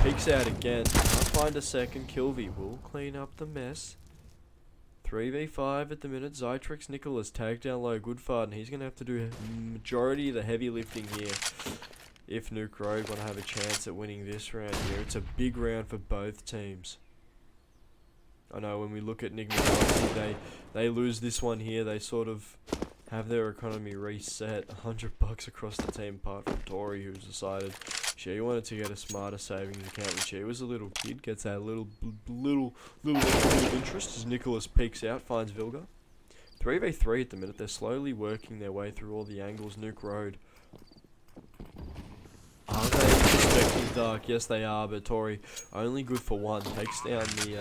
Peeks out again, can't find a second. Kilby will clean up the mess. 3v5 at the minute. Zytrix Nicholas tagged down low. Good fun. He's going to have to do majority of the heavy lifting here if NukeRoad want to have a chance at winning this round here. It's a big round for both teams. I know when we look at Nigma Galaxy, they lose this one here. They sort of have their economy reset. $100 across the team, apart from Tori, who's decided she wanted to get a smarter savings account when she was a little kid. Gets that little bit of interest as Nicholas peeks out, finds Vilga. 3v3 at the minute. They're slowly working their way through all the angles. NukeRoad. Are they suspecting Dark? Yes, they are, but Tori only good for one. Takes down the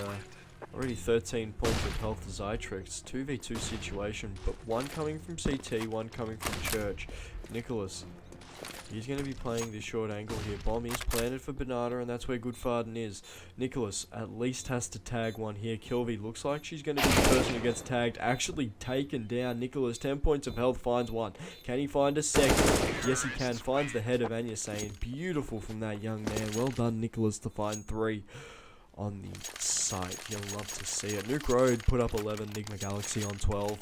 already 13 points of health to Zytrix. 2v2 situation, but one coming from CT, one coming from Church. Nicholas, he's going to be playing this short angle here. Bomb is planted for Banana, and that's where Goodfarden is. Nicholas at least has to tag one here. Kilby looks like she's going to be the person who gets tagged. Actually taken down. Nicholas, 10 points of health, finds one. Can he find a second? Yes, he can. Finds the head of Anya saying, beautiful from that young man. Well done, Nicholas, to find 3 on the site. You'll love to see it. NukeRoad put up 11, Nigma Galaxy on 12.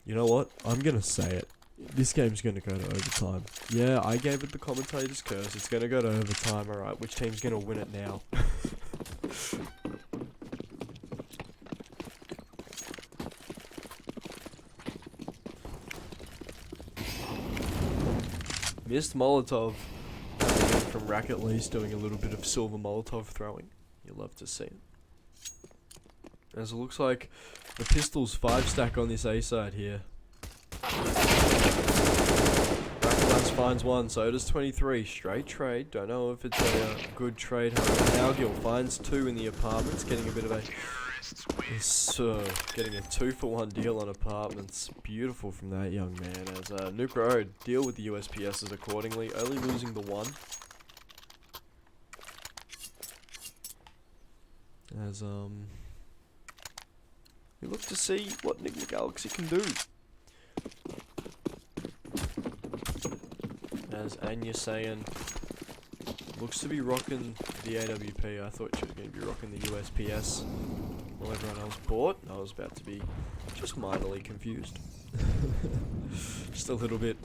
You know what? I'm going to say it. This game's going to go to overtime. Yeah, I gave it the commentator's curse. It's going to go to overtime, alright. Which team's going to win it now? Missed Molotov from Racket Least doing a little bit of silver Molotov throwing. You'll love to see it. As it looks like the Pistols 5-stack on this A side here. Racket finds one, so does 23. Straight trade. Don't know if it's a good trade. Howgill finds 2 in the apartments, getting a bit of a getting a 2-for-1 deal on apartments. Beautiful from that young man. As NukeRoad deal with the USPSs accordingly, only losing the 1. As we look to see what Nigma Galaxy can do. As Anya saying looks to be rocking the AWP. I thought she was going to be rocking the USPS. While everyone else bought, I was about to be just mildly confused. Just a little bit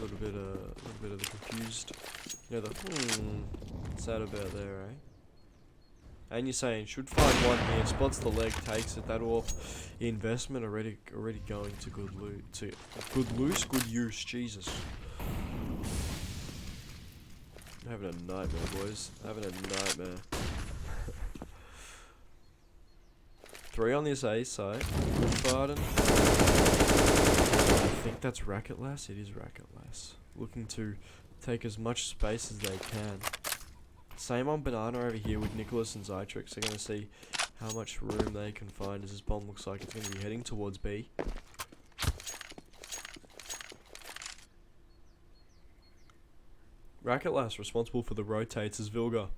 of the confused. You know, what's that about there, eh? And you're saying should find one here, spots the leg, takes it. That off investment already going to good loot, good use. Jesus, I'm having a nightmare, boys. Having a nightmare. 3 on this A side. Goodfarden. I think that's Racket Lass. It is Racket Lass. Looking to take as much space as they can. Same on Banana over here with Nicholas and Zytrix. They're going to see how much room they can find as this bomb looks like it's going to be heading towards B. Racket Lass responsible for the rotates as Vilga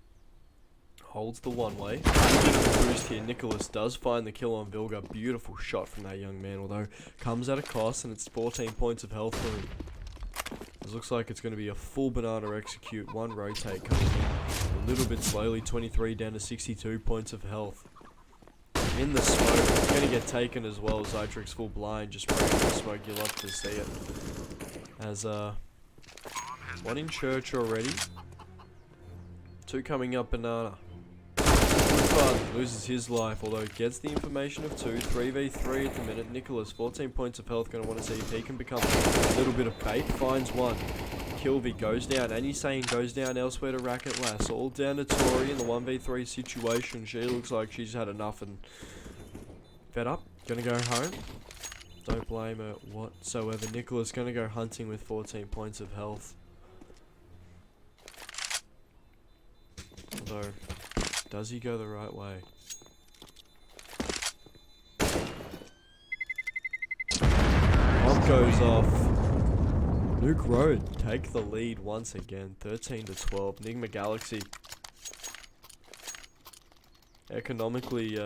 holds the one way. Boost here. Nicholas does find the kill on Vilga. Beautiful shot from that young man, although comes at a cost, and it's 14 points of health for him. It looks like it's going to be a full Banana execute. 1 rotate coming in. A little bit slowly. 23 down to 62 points of health. In the smoke. It's going to get taken as well. Zytrix full blind. Just breaking the smoke. You love to see it. As, 1 in Church already. 2 coming up Banana. Goodfarden loses his life, although gets the information of 2. 3v3 at the minute. Nicholas, 14 points of health. Going to want to see if he can become a little bit of bait. Finds 1. Kilby goes down. And he's saying goes down elsewhere to Racket Lass. All down to Tori in the 1v3 situation. She looks like she's had enough and fed up. Gonna go home. Don't blame her whatsoever. Nicholas gonna go hunting with 14 points of health. Although, does he go the right way? Bomb goes off. NukeRoad take the lead once again. 13 to 12. Nigma Galaxy economically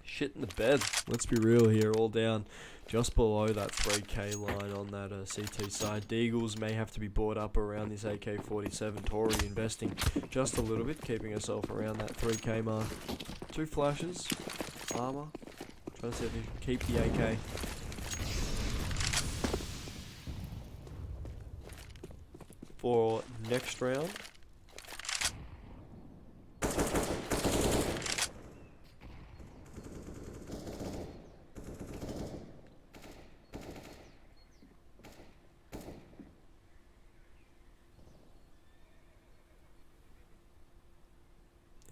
shit in the bed. Let's be real here. All down just below that 3k line on that CT side. Deagles may have to be bought up around this AK-47. Tori investing just a little bit, keeping herself around that 3k mark. 2 flashes. armor. Trying to see if he can keep the AK. For next round.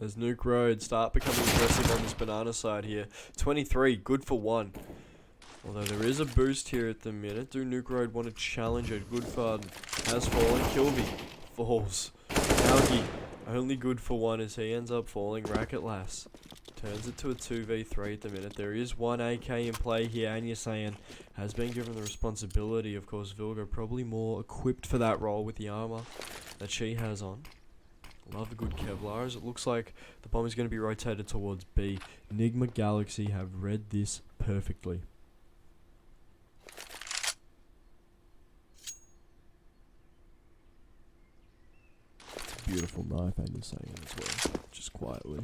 As NukeRoad start becoming aggressive on this banana side here. 23, good for 1. Although there is a boost here at the minute. Do NukeRoad want to challenge it? Goodfard has fallen. Kilby falls. Algie, only good for 1 as he ends up falling. Racket Lass turns it to a 2v3 at the minute. There is one AK in play here. Anya Sayan has been given the responsibility. Of course, Vilga probably more equipped for that role with the armor that she has on. Love a good Kevlar, as it looks like the bomb is going to be rotated towards B. Nigma Galaxy have read this perfectly. It's a beautiful knife, and you're saying as well, just quietly.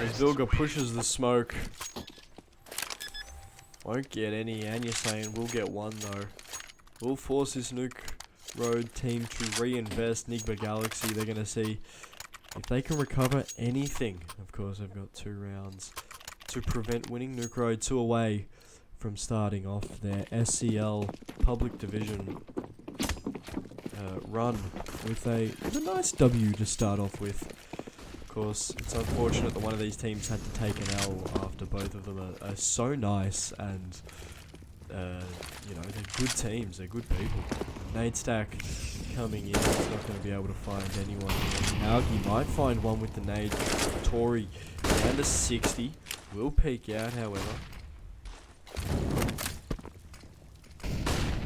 As Vilga pushes the smoke, won't get any. Anya saying we'll get 1 though. We'll force this NukeRoad team to reinvest. Nigma Galaxy, they're going to see if they can recover anything. Of course, they've got 2 rounds to prevent winning. NukeRoad 2 away from starting off their SCL public division run with a nice W to start off with. Of course, it's unfortunate that one of these teams had to take an L after both of them are so nice and you know, they're good teams, they're good people. Nade stack coming in, he's not going to be able to find anyone here. Haugie might find one with the nade. Tori down to 60, will peek out however.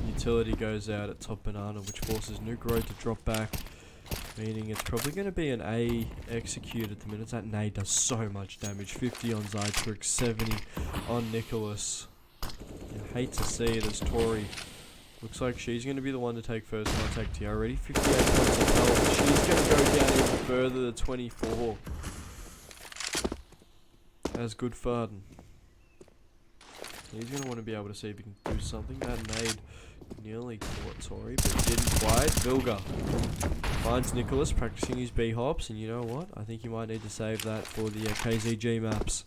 Utility goes out at top banana, which forces NukeRoad to drop back, meaning it's probably going to be an A execute at the minute. That nade does so much damage. 50 on Zytrix, 70 on Nicholas. You hate to see it as Tori looks like she's going to be the one to take first contact here. Already 58 points of health. She's going to go down even further to 24. As Goodfarden. He's going to want to be able to see if he can do something. That nade nearly caught Tori, but he didn't quite. Vilga finds Nicholas practicing his B-hops, and you know what? I think you might need to save that for the KZG maps.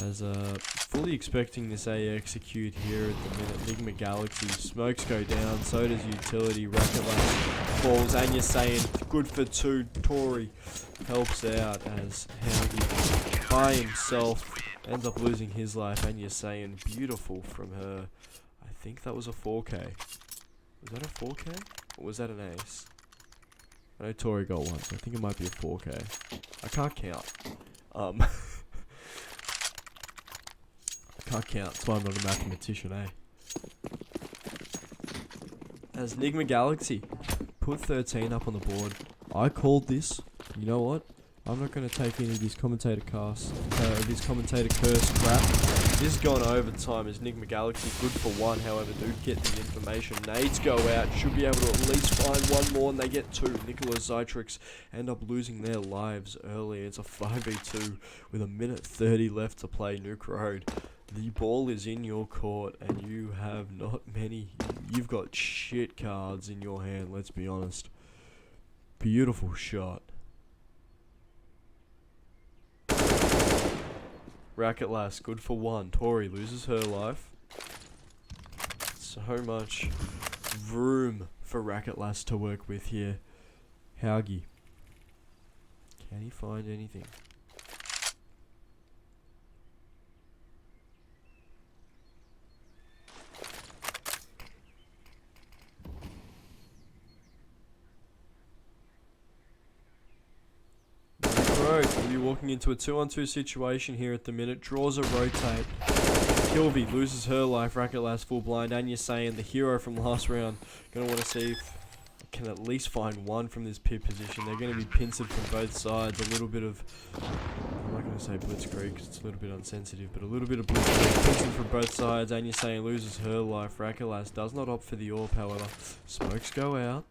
As fully expecting this A execute here at the minute. Nigma Galaxy, smokes go down, so does Utility. Racket falls, Anya saying good for 2. Tori helps out as Howdy by himself ends up losing his life. Anya saying beautiful from her. I think that was a 4K. Was that a 4K? Or was that an ace? I know Tori got one, so I think it might be a 4K. I can't count. Can't count, that's why I'm not a mathematician, eh? As Nigma Galaxy put 13 up on the board. I called this. You know what? I'm not going to take any of this commentator curse crap. This has gone overtime as Nigma Galaxy good for 1, however, do get the information. Nades go out, should be able to at least find 1 more, and they get 2. Nicholas Zytrix end up losing their lives early. It's a 5v2 with a minute 30 left to play. NukeRoad, the ball is in your court, and you have not many. You've got shit cards in your hand, let's be honest. Beautiful shot. Racket Lass, good for 1. Tori loses her life. So much room for Racket Lass to work with here. Haugie. Can he find anything? We'll be walking into a 2-on-2 situation here at the minute. Draws a rotate. Kilby loses her life. Racket Lass full blind. Anya saying the hero from last round. Gonna want to see if I can at least find 1 from this pit position. They're going to be pincered from both sides. A little bit of, I'm not going to say blitzkrieg because it's a little bit insensitive, but a little bit of blitzkrieg. Pincered from both sides. Anya saying loses her life. Racket Lass does not opt for the AWP, however. Smokes go out.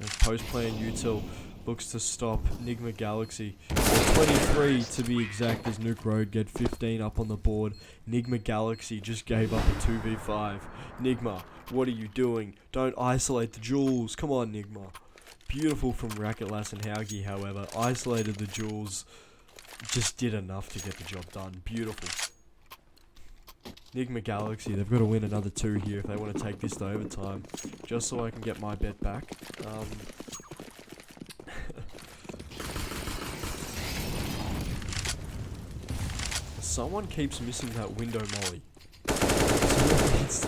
As post-plan util looks to stop Nigma Galaxy. 23 to be exact as NukeRoad get 15 up on the board. Nigma Galaxy just gave up a 2v5. Nigma, what are you doing? Don't isolate the jewels. Come on, Nigma. Beautiful from Racketlass and Haugie, however. Isolated the jewels. Just did enough to get the job done. Beautiful. Nigma Galaxy, they've got to win another 2 here if they want to take this to overtime. Just so I can get my bet back. Someone keeps missing that window molly. Someone needs to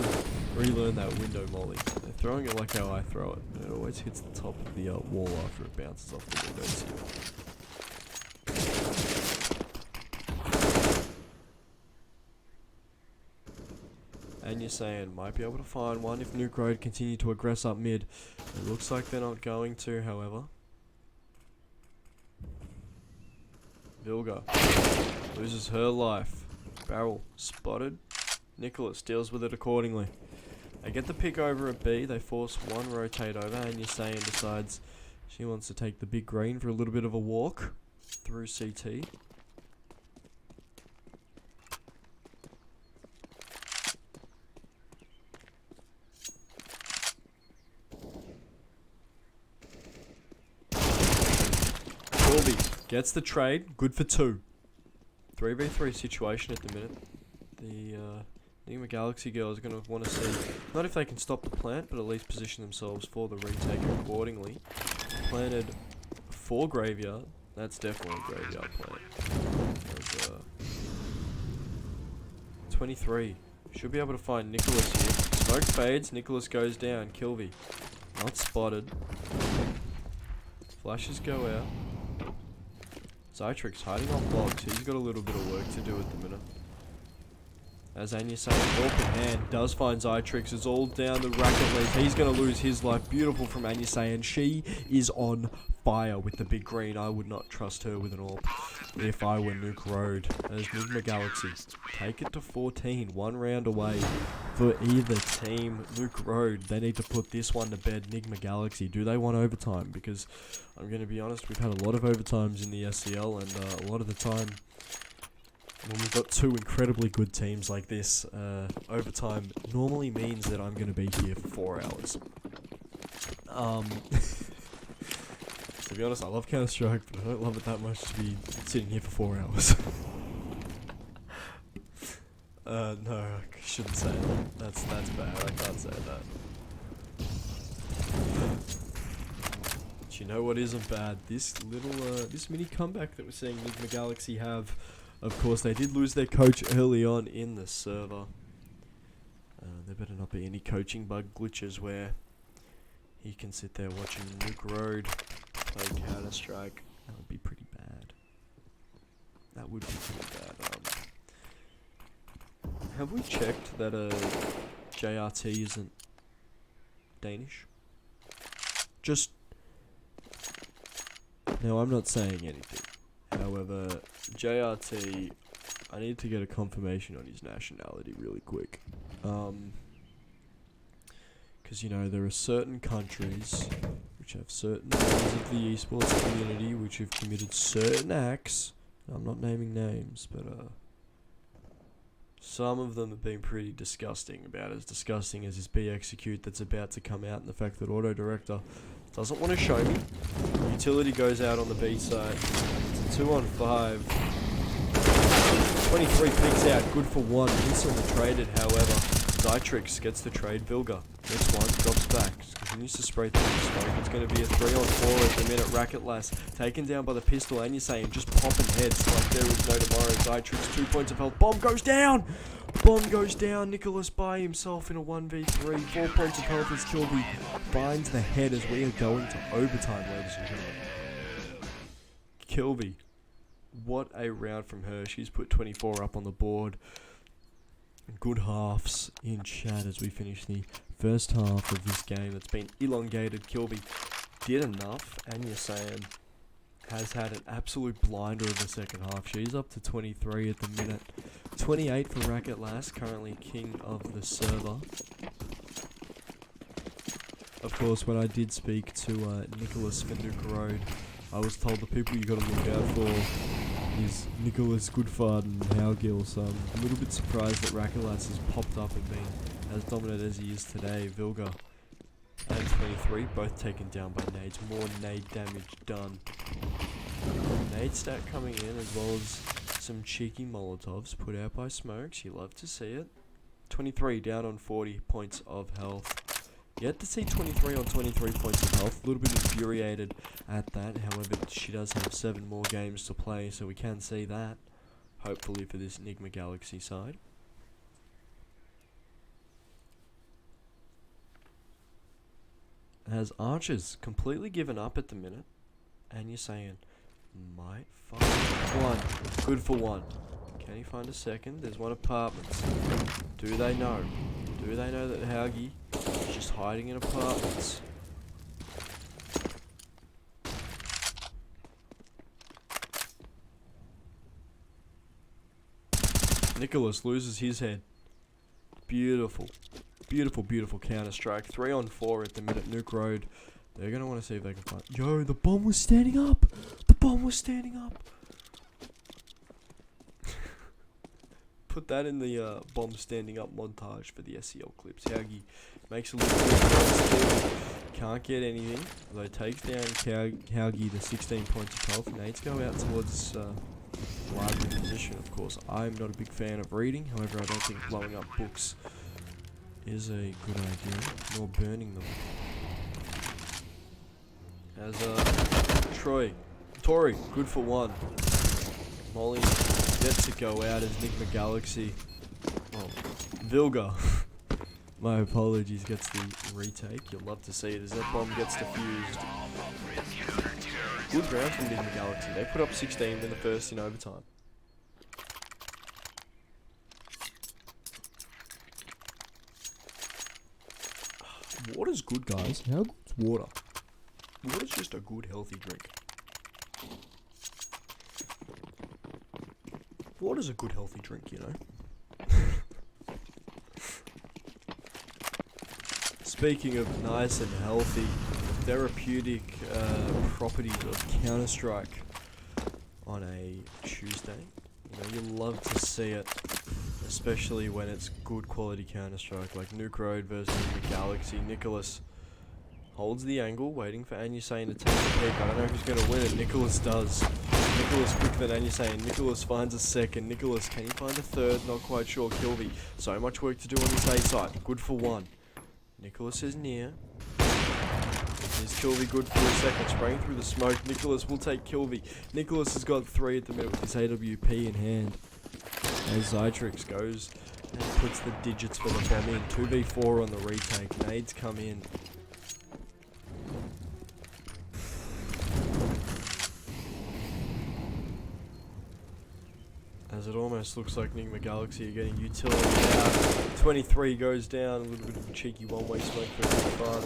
relearn that window molly. They're throwing it like how I throw it. And it always hits the top of the wall after it bounces off the windows here. And you're saying might be able to find one if NukeRoad continue to aggress up mid. It looks like they're not going to, however. Vilga loses her life. Barrel spotted. Nicholas deals with it accordingly. They get the pick over at B. They force one rotate over, and Yasayan decides she wants to take the big green for a little bit of a walk through CT. Colby gets the trade. Good for 2. 3v3 situation at the minute. The Nigma Galaxy girls are going to want to see, not if they can stop the plant, but at least position themselves for the retake accordingly. Planted for Graveyard. That's definitely a Graveyard plant. 23. Should be able to find Nicholas here. Smoke fades. Nicholas goes down. Kilby. Not spotted. Flashes go out. Zytrix hiding on blocks. He's got a little bit of work to do at the minute. As Anya saying, open hand does find Zytrix. It's all down the racket lead. He's going to lose his life. Beautiful from Anya saying she is on fire with the big green. I would not trust her with an AWP if I were NukeRoad. As Nigma Galaxy take it to 14. 1 round away for either team. NukeRoad, they need to put this one to bed. Nigma Galaxy, do they want overtime? Because I'm going to be honest, we've had a lot of overtimes in the SCL, and a lot of the time when we've got 2 incredibly good teams like this, overtime normally means that I'm going to be here for 4 hours. To be honest, I love Counter-Strike, but I don't love it that much to be sitting here for 4 hours. No, I shouldn't say that. That's bad. I can't say that. But you know what isn't bad? This little, this mini comeback that we're seeing Nigma Galaxy have. Of course, they did lose their coach early on in the server. There better not be any coaching bug glitches where he can sit there watching NukeRoad play Counter-Strike. That would be pretty bad. That would be pretty bad. Have we checked that JRT isn't Danish? Just... Now, I'm not saying anything. However, JRT, I need to get a confirmation on his nationality really quick. Because, you know, there are certain countries which have certain members of the esports community which have committed certain acts. I'm not naming names, but some of them have been pretty disgusting, about as disgusting as this B-Execute that's about to come out, and the fact that Auto Director doesn't want to show me. Utility goes out on the B side. It's a 2-on-5. 23 picks out, good for 1. Instantly traded, however. Zytrix gets the trade. Vilga gets one, drops back, continues to spray through the smoke. It's going to be a 3-on-4 at the minute. Racketlass taken down by the pistol, and you're saying just popping heads like there is no tomorrow. Zytrix 2 points of health. Bomb goes down! Bomb goes down. Nicholas by himself in a 1v3. 4 points of health as Kilby finds the head as we are going to overtime, ladies and gentlemen. Kilby, what a round from her. She's put 24 up on the board. Good halves in chat as we finish the first half of this game that's been elongated. Kilby did enough, and Yasayan has had an absolute blinder of the second half. She's up to 23 at the minute. 28 for Racketlass, currently king of the server. Of course, when I did speak to Nicholas for NukeRoad, I was told the people you got to look out for is Nicholas Goodfard and Howgill, so I'm a little bit surprised that Rakulas has popped up and been as dominant as he is today. Vilga and 23, both taken down by nades. More nade damage done. Nade stack coming in, as well as some cheeky Molotovs put out by Smokes. You love to see it. 23 down on 40 points of health. Yet to see 23 on 23 points of health. A little bit infuriated at that. However, she does have 7 more games to play, so we can see that. Hopefully for this Nigma Galaxy side. Has Archers completely given up at the minute. And you're saying, might find one. Good for one. Can he find a second? There's one apartments. Do they know? Do they know that Haugie is just hiding in apartments? Nicholas loses his head. Beautiful. Beautiful, beautiful counter-strike. 3 on 4 at the minute. NukeRoad. They're going to want to see if they can find... Yo, the bomb was standing up! The bomb was standing up! Put that in the bomb standing up montage for the SCL clips. Haugie makes a little bit. Can't get anything. Although takes down Haugie to 16 points of health. Nades go out towards larger position, of course. I'm not a big fan of reading. However, I don't think blowing up books is a good idea. Nor burning them. As Tori, good for one. Molly gets to go out as Nigma Galaxy. Oh, Vilga. My apologies, gets the retake. You'll love to see it as that bomb gets defused. Good round from Nigma Galaxy. They put up 16 in the first in overtime. Water's good, guys. How good's water? Water's just a good, healthy drink. Water's a good, healthy drink, you know. Speaking of nice and healthy, therapeutic properties of Counter-Strike on a Tuesday. You know, you love to see it, especially when it's good quality Counter-Strike, like NukeRoad versus the Galaxy. Nicholas holds the angle, waiting for Anusane to take the peek. I don't know who's going to win it. Nicholas does. Nicholas quicker than Anusane. Nicholas finds a second. Nicholas, can he find a third? Not quite sure. Kilby, so much work to do on this A side. Good for one. Nicholas is near. Is Kilby good for a second? Spraying through the smoke. Nicholas will take Kilby. Nicholas has got 3 at the minute with his AWP in hand. As Zytrix goes and puts the digits for the bomb in. 2v4 on the retake. Nades come in. As it almost looks like Nigma Galaxy are getting utility out. 23 goes down. A little bit of a cheeky one-way smoke for fun.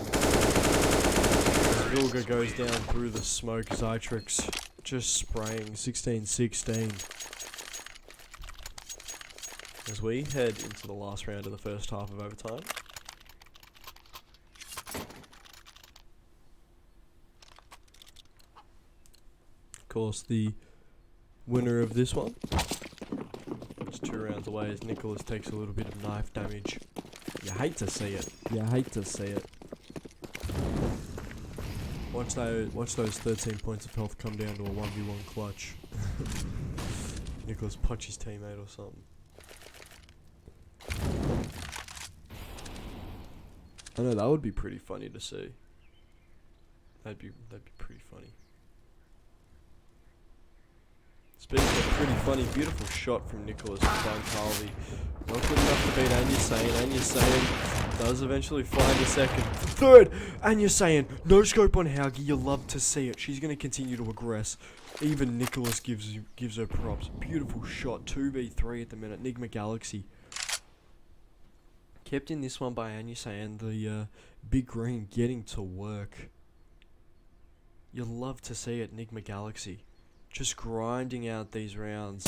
As Vilga goes down through the smoke. Zytrix just spraying 16-16. As we head into the last round of the first half of overtime. Of course, the winner of this one. It's 2 rounds away as Nicholas takes a little bit of knife damage. You hate to see it. You hate to see it. Watch those 13 points of health come down to a 1v1 clutch. Nicholas punch his teammate or something. I know, that would be pretty funny to see. That'd be pretty funny. Speaking of pretty funny, beautiful shot from Nicholas to find Carvey. Not good enough to beat Anusane. Anusane does eventually find a second. Third! Anusane, no scope on Haugie. You love to see it. She's going to continue to aggress. Even Nicholas gives her props. Beautiful shot. 2v3 at the minute. Nigma Galaxy. Kept in this one by Anusane. The big green getting to work. You love to see it, Nigma Galaxy. Just grinding out these rounds.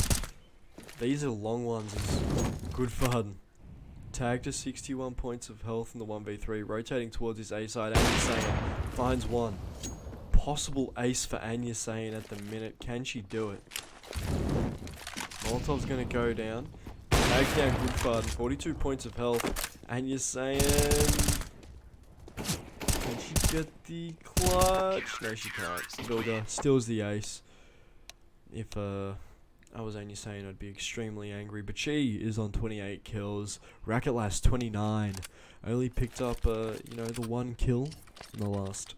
These are long ones. It's good fun. Tagged to 61 points of health in the 1v3, rotating towards his A side. Anyasayan finds one. Possible ace for Anyasayan at the minute. Can she do it? Molotov's going to go down. Tags down Goodfarden, 42 points of health. Anyasayan. Can she get the clutch? No, she can't. Vilga steals the ace. If I was only saying I'd be extremely angry, but she is on 28 kills. Racket Lass 29. Only picked up, the one kill in the last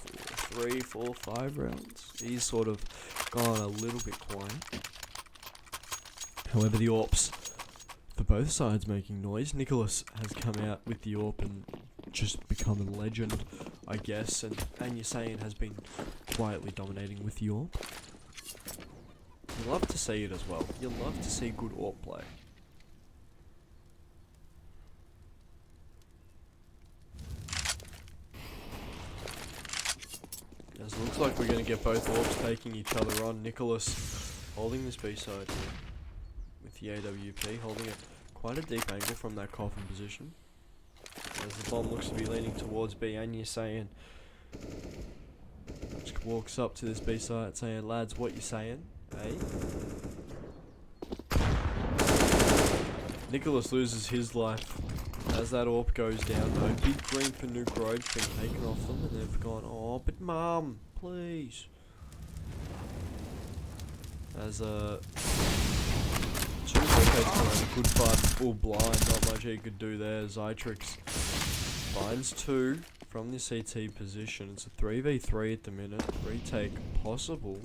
3, 4, 5 rounds. He's sort of gone a little bit quiet. However, the AWPs for both sides making noise. Nicholas has come out with the AWP and just become a legend, I guess. And Anyasayan has been quietly dominating with the AWP. You love to see it as well. You love to see good AWP play. As it looks like we're going to get both AWPs taking each other on. Nicholas holding this B-side here with the AWP, holding it quite a deep angle from that coffin position. As the bomb looks to be leaning towards B, Anyasayan just walks up to this B-side saying, "Lads, what you saying? Hey?" Nicholas loses his life as that AWP goes down though. Big green for NukeRoad's been taken off them and they've gone, "Oh, but mum, please." As two rotates around a good fight, full blind, not much he could do there. Zytrix finds two from the CT position. It's a 3v3 at the minute. Retake possible.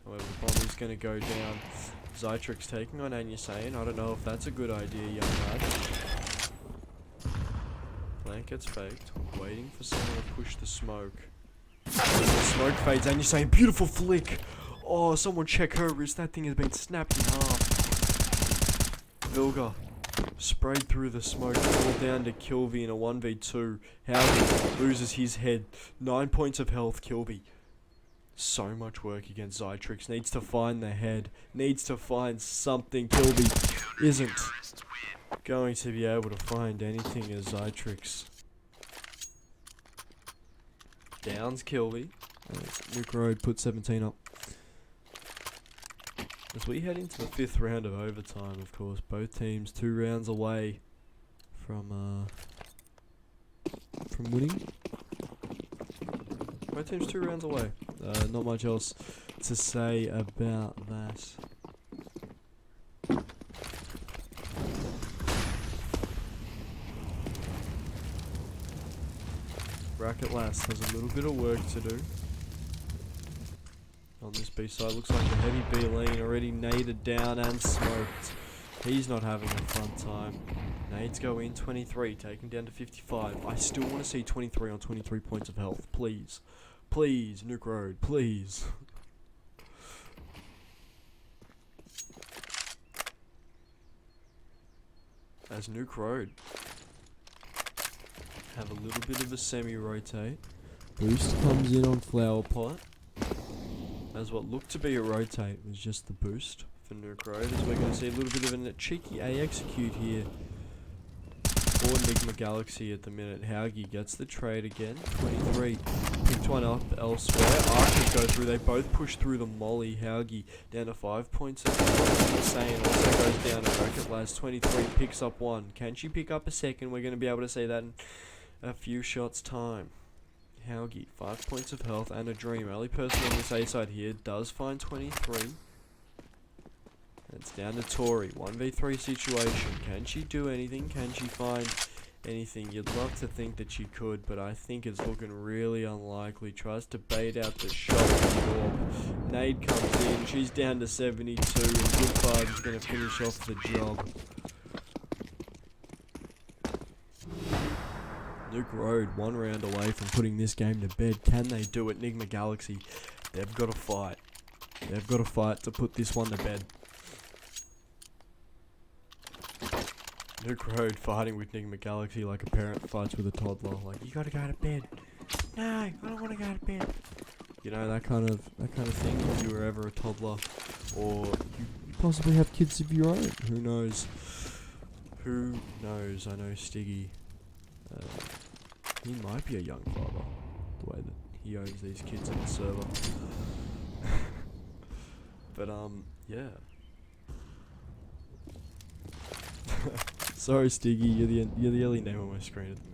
However, the bomb is going to go down. Zytrix taking on Anyasayan. I don't know if that's a good idea, young lad. Plant gets faked. Waiting for someone to push the smoke. The smoke fades. Anyasayan, beautiful flick. Oh, someone check her wrist. That thing has been snapped in half. Vilga sprayed through the smoke. All down to Kilby in a 1v2. Howdy loses his head. 9 points of health, Kilby. So much work against Zytrix. Needs to find the head. Needs to find something. Kilby isn't going to be able to find anything as Zytrix downs Kilby. NukeRoad put 17 up. As we head into the 5th round of overtime, of course, both teams 2 rounds away from winning. Both teams 2 rounds away. Not much else to say about that. Racket Lass has a little bit of work to do. On this B side, looks like the heavy B lean already naded down and smoked. He's not having a fun time. Nades go in, 23, taken down to 55. I still want to see 23 on 23 points of health, please. Please, NukeRoad, please. As NukeRoad have a little bit of a semi-rotate. Boost comes in on Flower Pot. As what looked to be a rotate was just the boost for NukeRoad, as we're going to see a little bit of a cheeky A execute here for Nigma Galaxy at the minute. Haugie gets the trade again, 23, picked one up elsewhere. Archers go through, they both push through the molly. Haugie down to 5 points. Insane also goes down to Racket Lass, 23, picks up one. Can she pick up a second? We're going to be able to see that in a few shots time. Haugie, 5 points of health and a dream. Only person on this A side here does find 23. It's down to Tori. 1v3 situation. Can she do anything? Can she find anything? You'd love to think that she could, but I think it's looking really unlikely. Tries to bait out the shot from York. Nade comes in. She's down to 72, and Goodfarden's going to finish off the job. NukeRoad 1 round away from putting this game to bed. Can they do it? Nigma Galaxy, they've got to fight. They've got to fight to put this one to bed. NukeRoad fighting with Nigma Galaxy like a parent fights with a toddler. Like, you gotta go to bed. No, I don't want to go to bed. You know, that kind of thing. If you were ever a toddler, or you possibly have kids of your own, who knows? Who knows? I know Stiggy. He might be a young father, the way that he owns these kids in the server. But yeah. Sorry, Stiggy, you're the only name on my screen at the minute.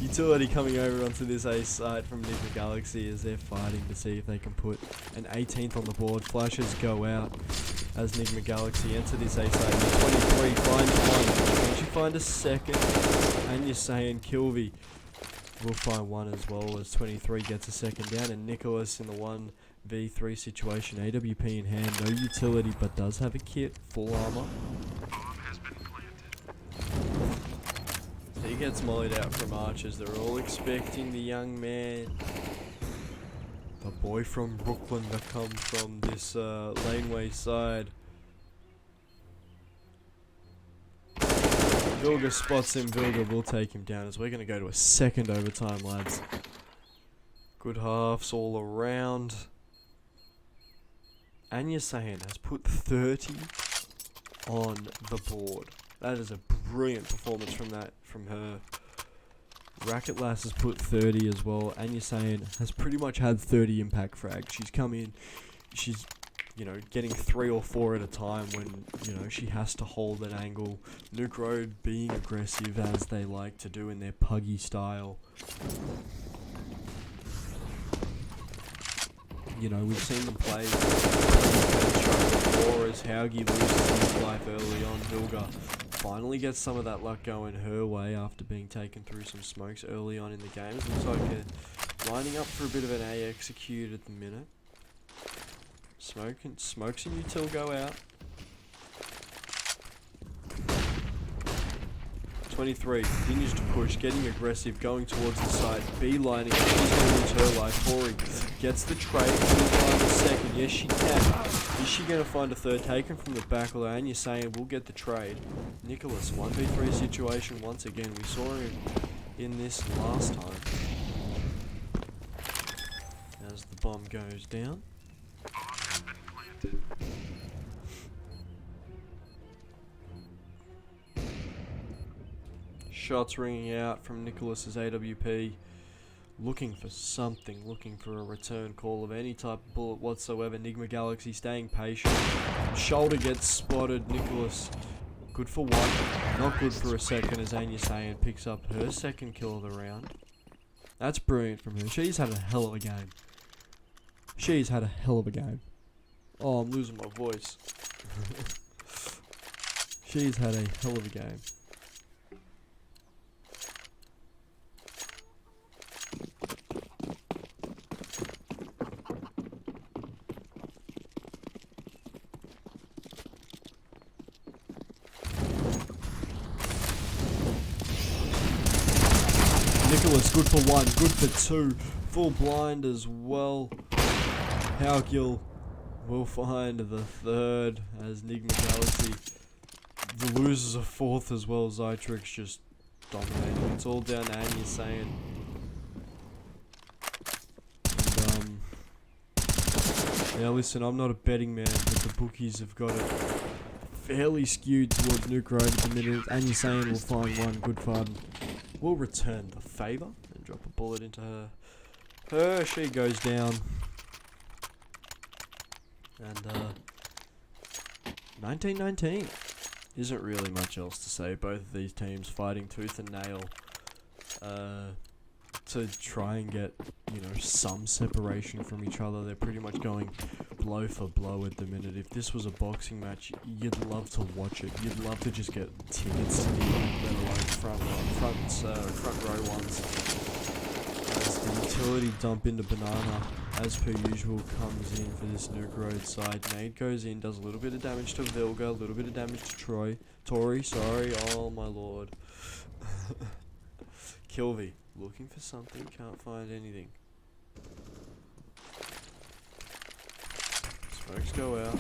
Utility coming over onto this A site from Nigma Galaxy as they're fighting to see if they can put an 18th on the board. Flashes go out as Nigma Galaxy enter this A site. 23 finds one. Once you find a second, and you're saying Kilvey will find one as well as 23 gets a second down, and Nicholas in the 1v3 situation. AWP in hand, no utility, but does have a kit, full armor. He gets mollied out from Archers. They're all expecting the young man, the boy from Brooklyn, to come from this laneway side. Vilga spots him. Vilga will take him down as we're going to go to a second overtime, lads. Good halves all around. Anya Sahan has put 30 on the board. That is a brilliant performance from her. Racket Lass has put 30 as well. Anya Sahan has pretty much had 30 impact frags. She's come in, she's, getting 3 or 4 at a time when, she has to hold an angle. NukeRoad being aggressive as they like to do in their puggy style. We've seen them play before as Haugie loses his life early on. Vilga finally gets some of that luck going her way after being taken through some smokes early on in the game. It looks like they're lining up for a bit of an A execute at the minute. Smokes and util go out. 23 continues to push, getting aggressive, going towards the side, beelining, she's going to lose her life. Tori gets the trade, she'll find a second, yes she can. Is she going to find a third taken from the back, although Anya's saying we'll get the trade. Nicholas, 1v3 situation once again, we saw him in this last time. As the bomb goes down. Shots ringing out from Nicholas's AWP, looking for something, looking for a return call of any type of bullet whatsoever. Nigma Galaxy staying patient. Shoulder gets spotted. Nicholas, good for one, not good for a second as Anya Sayan picks up her second kill of the round. That's brilliant from her. She's had a hell of a game. She's had a hell of a game. Oh, I'm losing my voice. She's had a hell of a game. Nicholas, good for one, good for two, full blind as well. Haugill will find the third as Nigma Galaxy. The losers are fourth as well. Zytrix just dominating. It's all down to Anya saying. And, yeah, listen, I'm not a betting man, but the bookies have got it fairly skewed towards NukeRoad at the minute. Anya saying will find one, good fun. Will return the favour and drop a bullet into her. She goes down. And 19-19. Isn't really much else to say. Both of these teams fighting tooth and nail to try and get, some separation from each other. They're pretty much going blow for blow at the minute. If this was a boxing match, you'd love to watch it. You'd love to just get tickets to the end, let alone front row ones. As the utility dump into Banana, as per usual, comes in for this NukeRoad side. Nade goes in, does a little bit of damage to Vilga, a little bit of damage to Tori, sorry, oh my lord. Kilvey, looking for something, can't find anything. Smokes go out,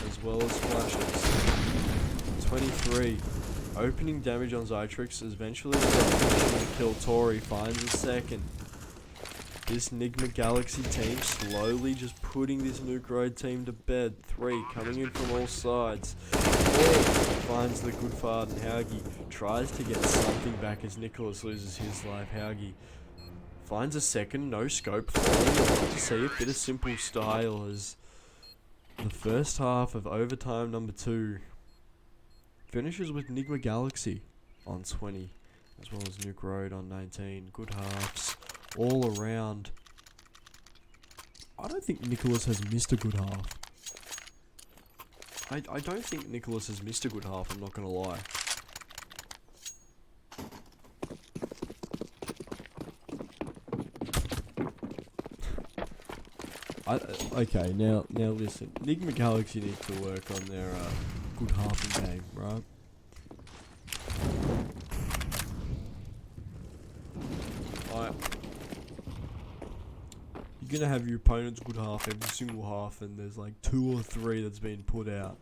as well as flashes. 23. Opening damage on Zytrix, eventually finishing to kill Tori, finds a second. This Nigma Galaxy team slowly just putting this NukeRoad team to bed. 3 coming in from all sides. 4 finds the good fart and Haugie tries to get something back as Nicholas loses his life. Haugie finds a second, no scope. Finally, to see a bit of simple style as the first half of overtime number 2 finishes with Nigma Galaxy on 20, as well as NukeRoad on 19. Good halves all around. I don't think Nicholas has missed a good half. I don't think Nicholas has missed a good half, I'm not going to lie. Okay, now listen. Nigma Galaxy needs to work on their good halving game, right? You're gonna have your opponent's good half every single half, and there's like 2 or 3 that's been put out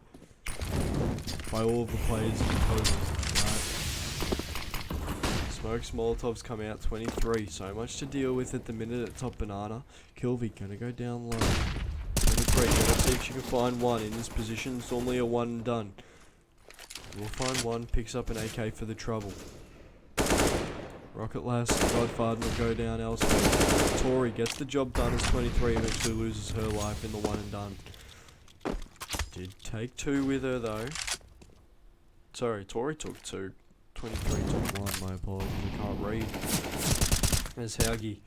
by all of the players in the total, right? Smokes Molotovs come out 23. So much to deal with at the minute at top banana. Kilby gonna go down low. 23. Gonna see if she can find one in this position. It's normally a 1 and done. We'll find one. Picks up an AK for the trouble. Rocket Lass, Godfather will go down elsewhere. Tori gets the job done as 23, eventually loses her life in the 1 and done. Did take 2 with her though. Sorry, Tori took 2. 23 took 1, my apologies, I can't read. There's Haugie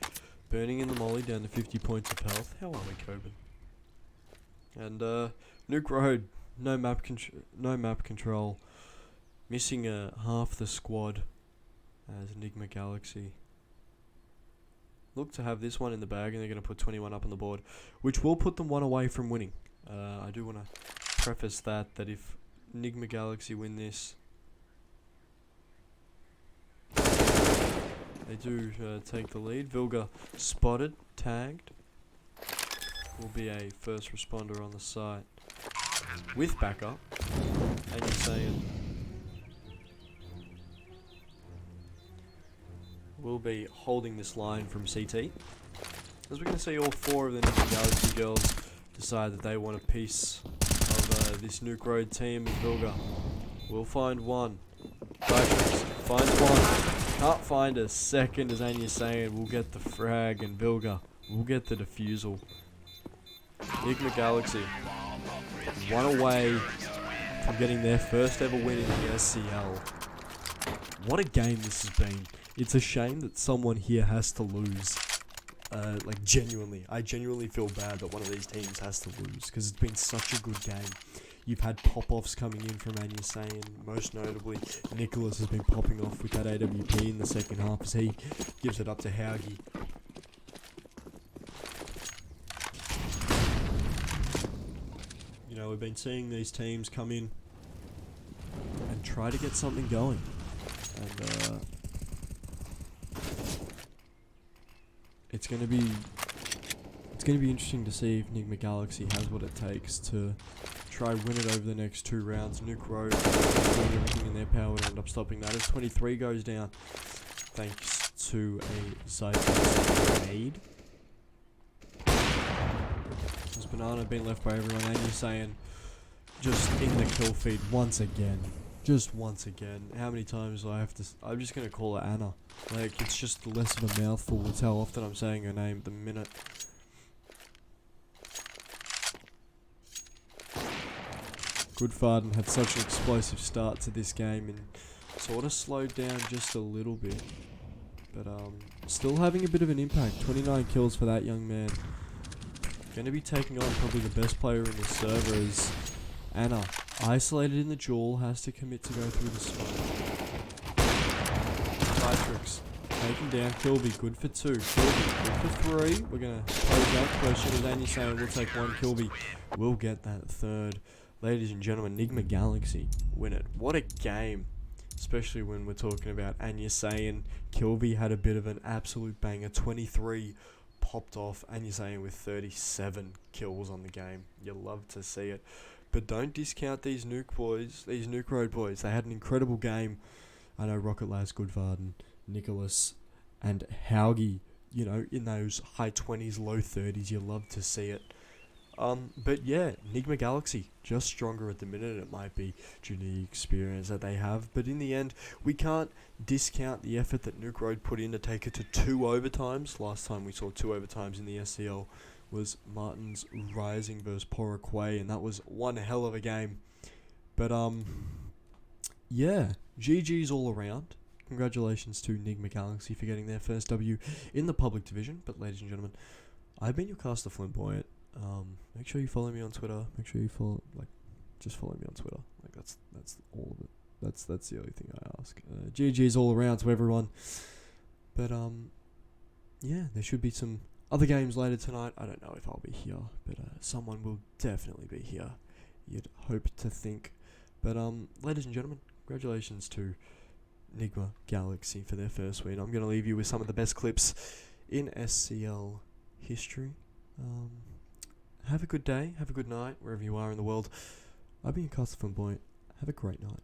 burning in the molly down to 50 points of health. How are we, Coben? And NukeRoad, no map control. Missing half the squad as Nigma Galaxy look to have this one in the bag, and they're going to put 21 up on the board, which will put them 1 away from winning. I do want to preface that if Nigma Galaxy win this, they do take the lead. Vilga spotted, tagged. Will be a first responder on the site with backup. And you're saying will be holding this line from CT. As we're going to see all 4 of the Nigma Galaxy girls decide that they want a piece of this NukeRoad team. Vilga will find one. Diatrix finds one. Can't find a second as Anya's saying we'll get the frag, and Vilga will get the defusal. Nigma Galaxy 1 away from getting their first ever win in the SCL. What a game this has been. It's a shame that someone here has to lose. Like genuinely. I genuinely feel bad that one of these teams has to lose, because it's been such a good game. You've had pop-offs coming in from Anya Sayin. Most notably, Nicholas has been popping off with that AWP in the second half as he gives it up to Haugie. You know, we've been seeing these teams come in and try to get something going. And it's gonna be interesting to see if Nigma Galaxy has what it takes to try win it over the next 2 rounds. NukeRoad doing everything in their power to end up stopping that as 23 goes down thanks to a Zyphus grenade. This banana been left by everyone, and you're saying just in the kill feed once again. Just once again. How many times do I have to... I'm just going to call her Anna. Like, it's just less of a mouthful. It's how often I'm saying her name at the minute. Goodfarden had such an explosive start to this game and sort of slowed down just a little bit. But still having a bit of an impact. 29 kills for that young man. Going to be taking on probably the best player in this server is Anna. Isolated in the duel, has to commit to go through the smoke. Diatrix taken down. Kilby, good for 2. Kilby, good for 3. We're going to pose that question as Anya's saying we'll take 1. Kilby will get that 3rd. Ladies and gentlemen, Nigma Galaxy win it. What a game. Especially when we're talking about Anya saying Kilby had a bit of an absolute banger. 23 popped off. Anya saying with 37 kills on the game. You love to see it. But don't discount these NukeRoad boys. They had an incredible game. I know Rocket Lass, Goodvarden, Nicholas, and Haugie in those high 20s, low 30s. You love to see it. But yeah, Nigma Galaxy, just stronger at the minute. It might be due to the experience that they have, but in the end, we can't discount the effort that NukeRoad put in to take it to 2 overtimes. Last time we saw 2 overtimes in the SCL was Martin's Rising versus Poraquay, and that was one hell of a game. But yeah, GG's all around. Congratulations to Nigma Galaxy for getting their first W in the public division. But ladies and gentlemen, I've been your caster Flamboyant. Make sure you follow me on Twitter. Make sure you just follow me on Twitter. That's all of it. That's the only thing I ask. GG's all around to everyone. But yeah, there should be some other games later tonight. I don't know if I'll be here, but someone will definitely be here. You'd hope to think. But ladies and gentlemen, congratulations to Nigma Galaxy for their first win. I'm going to leave you with some of the best clips in SCL history. Have a good day, have a good night, wherever you are in the world. I've been your caster Flamboyant. Have a great night.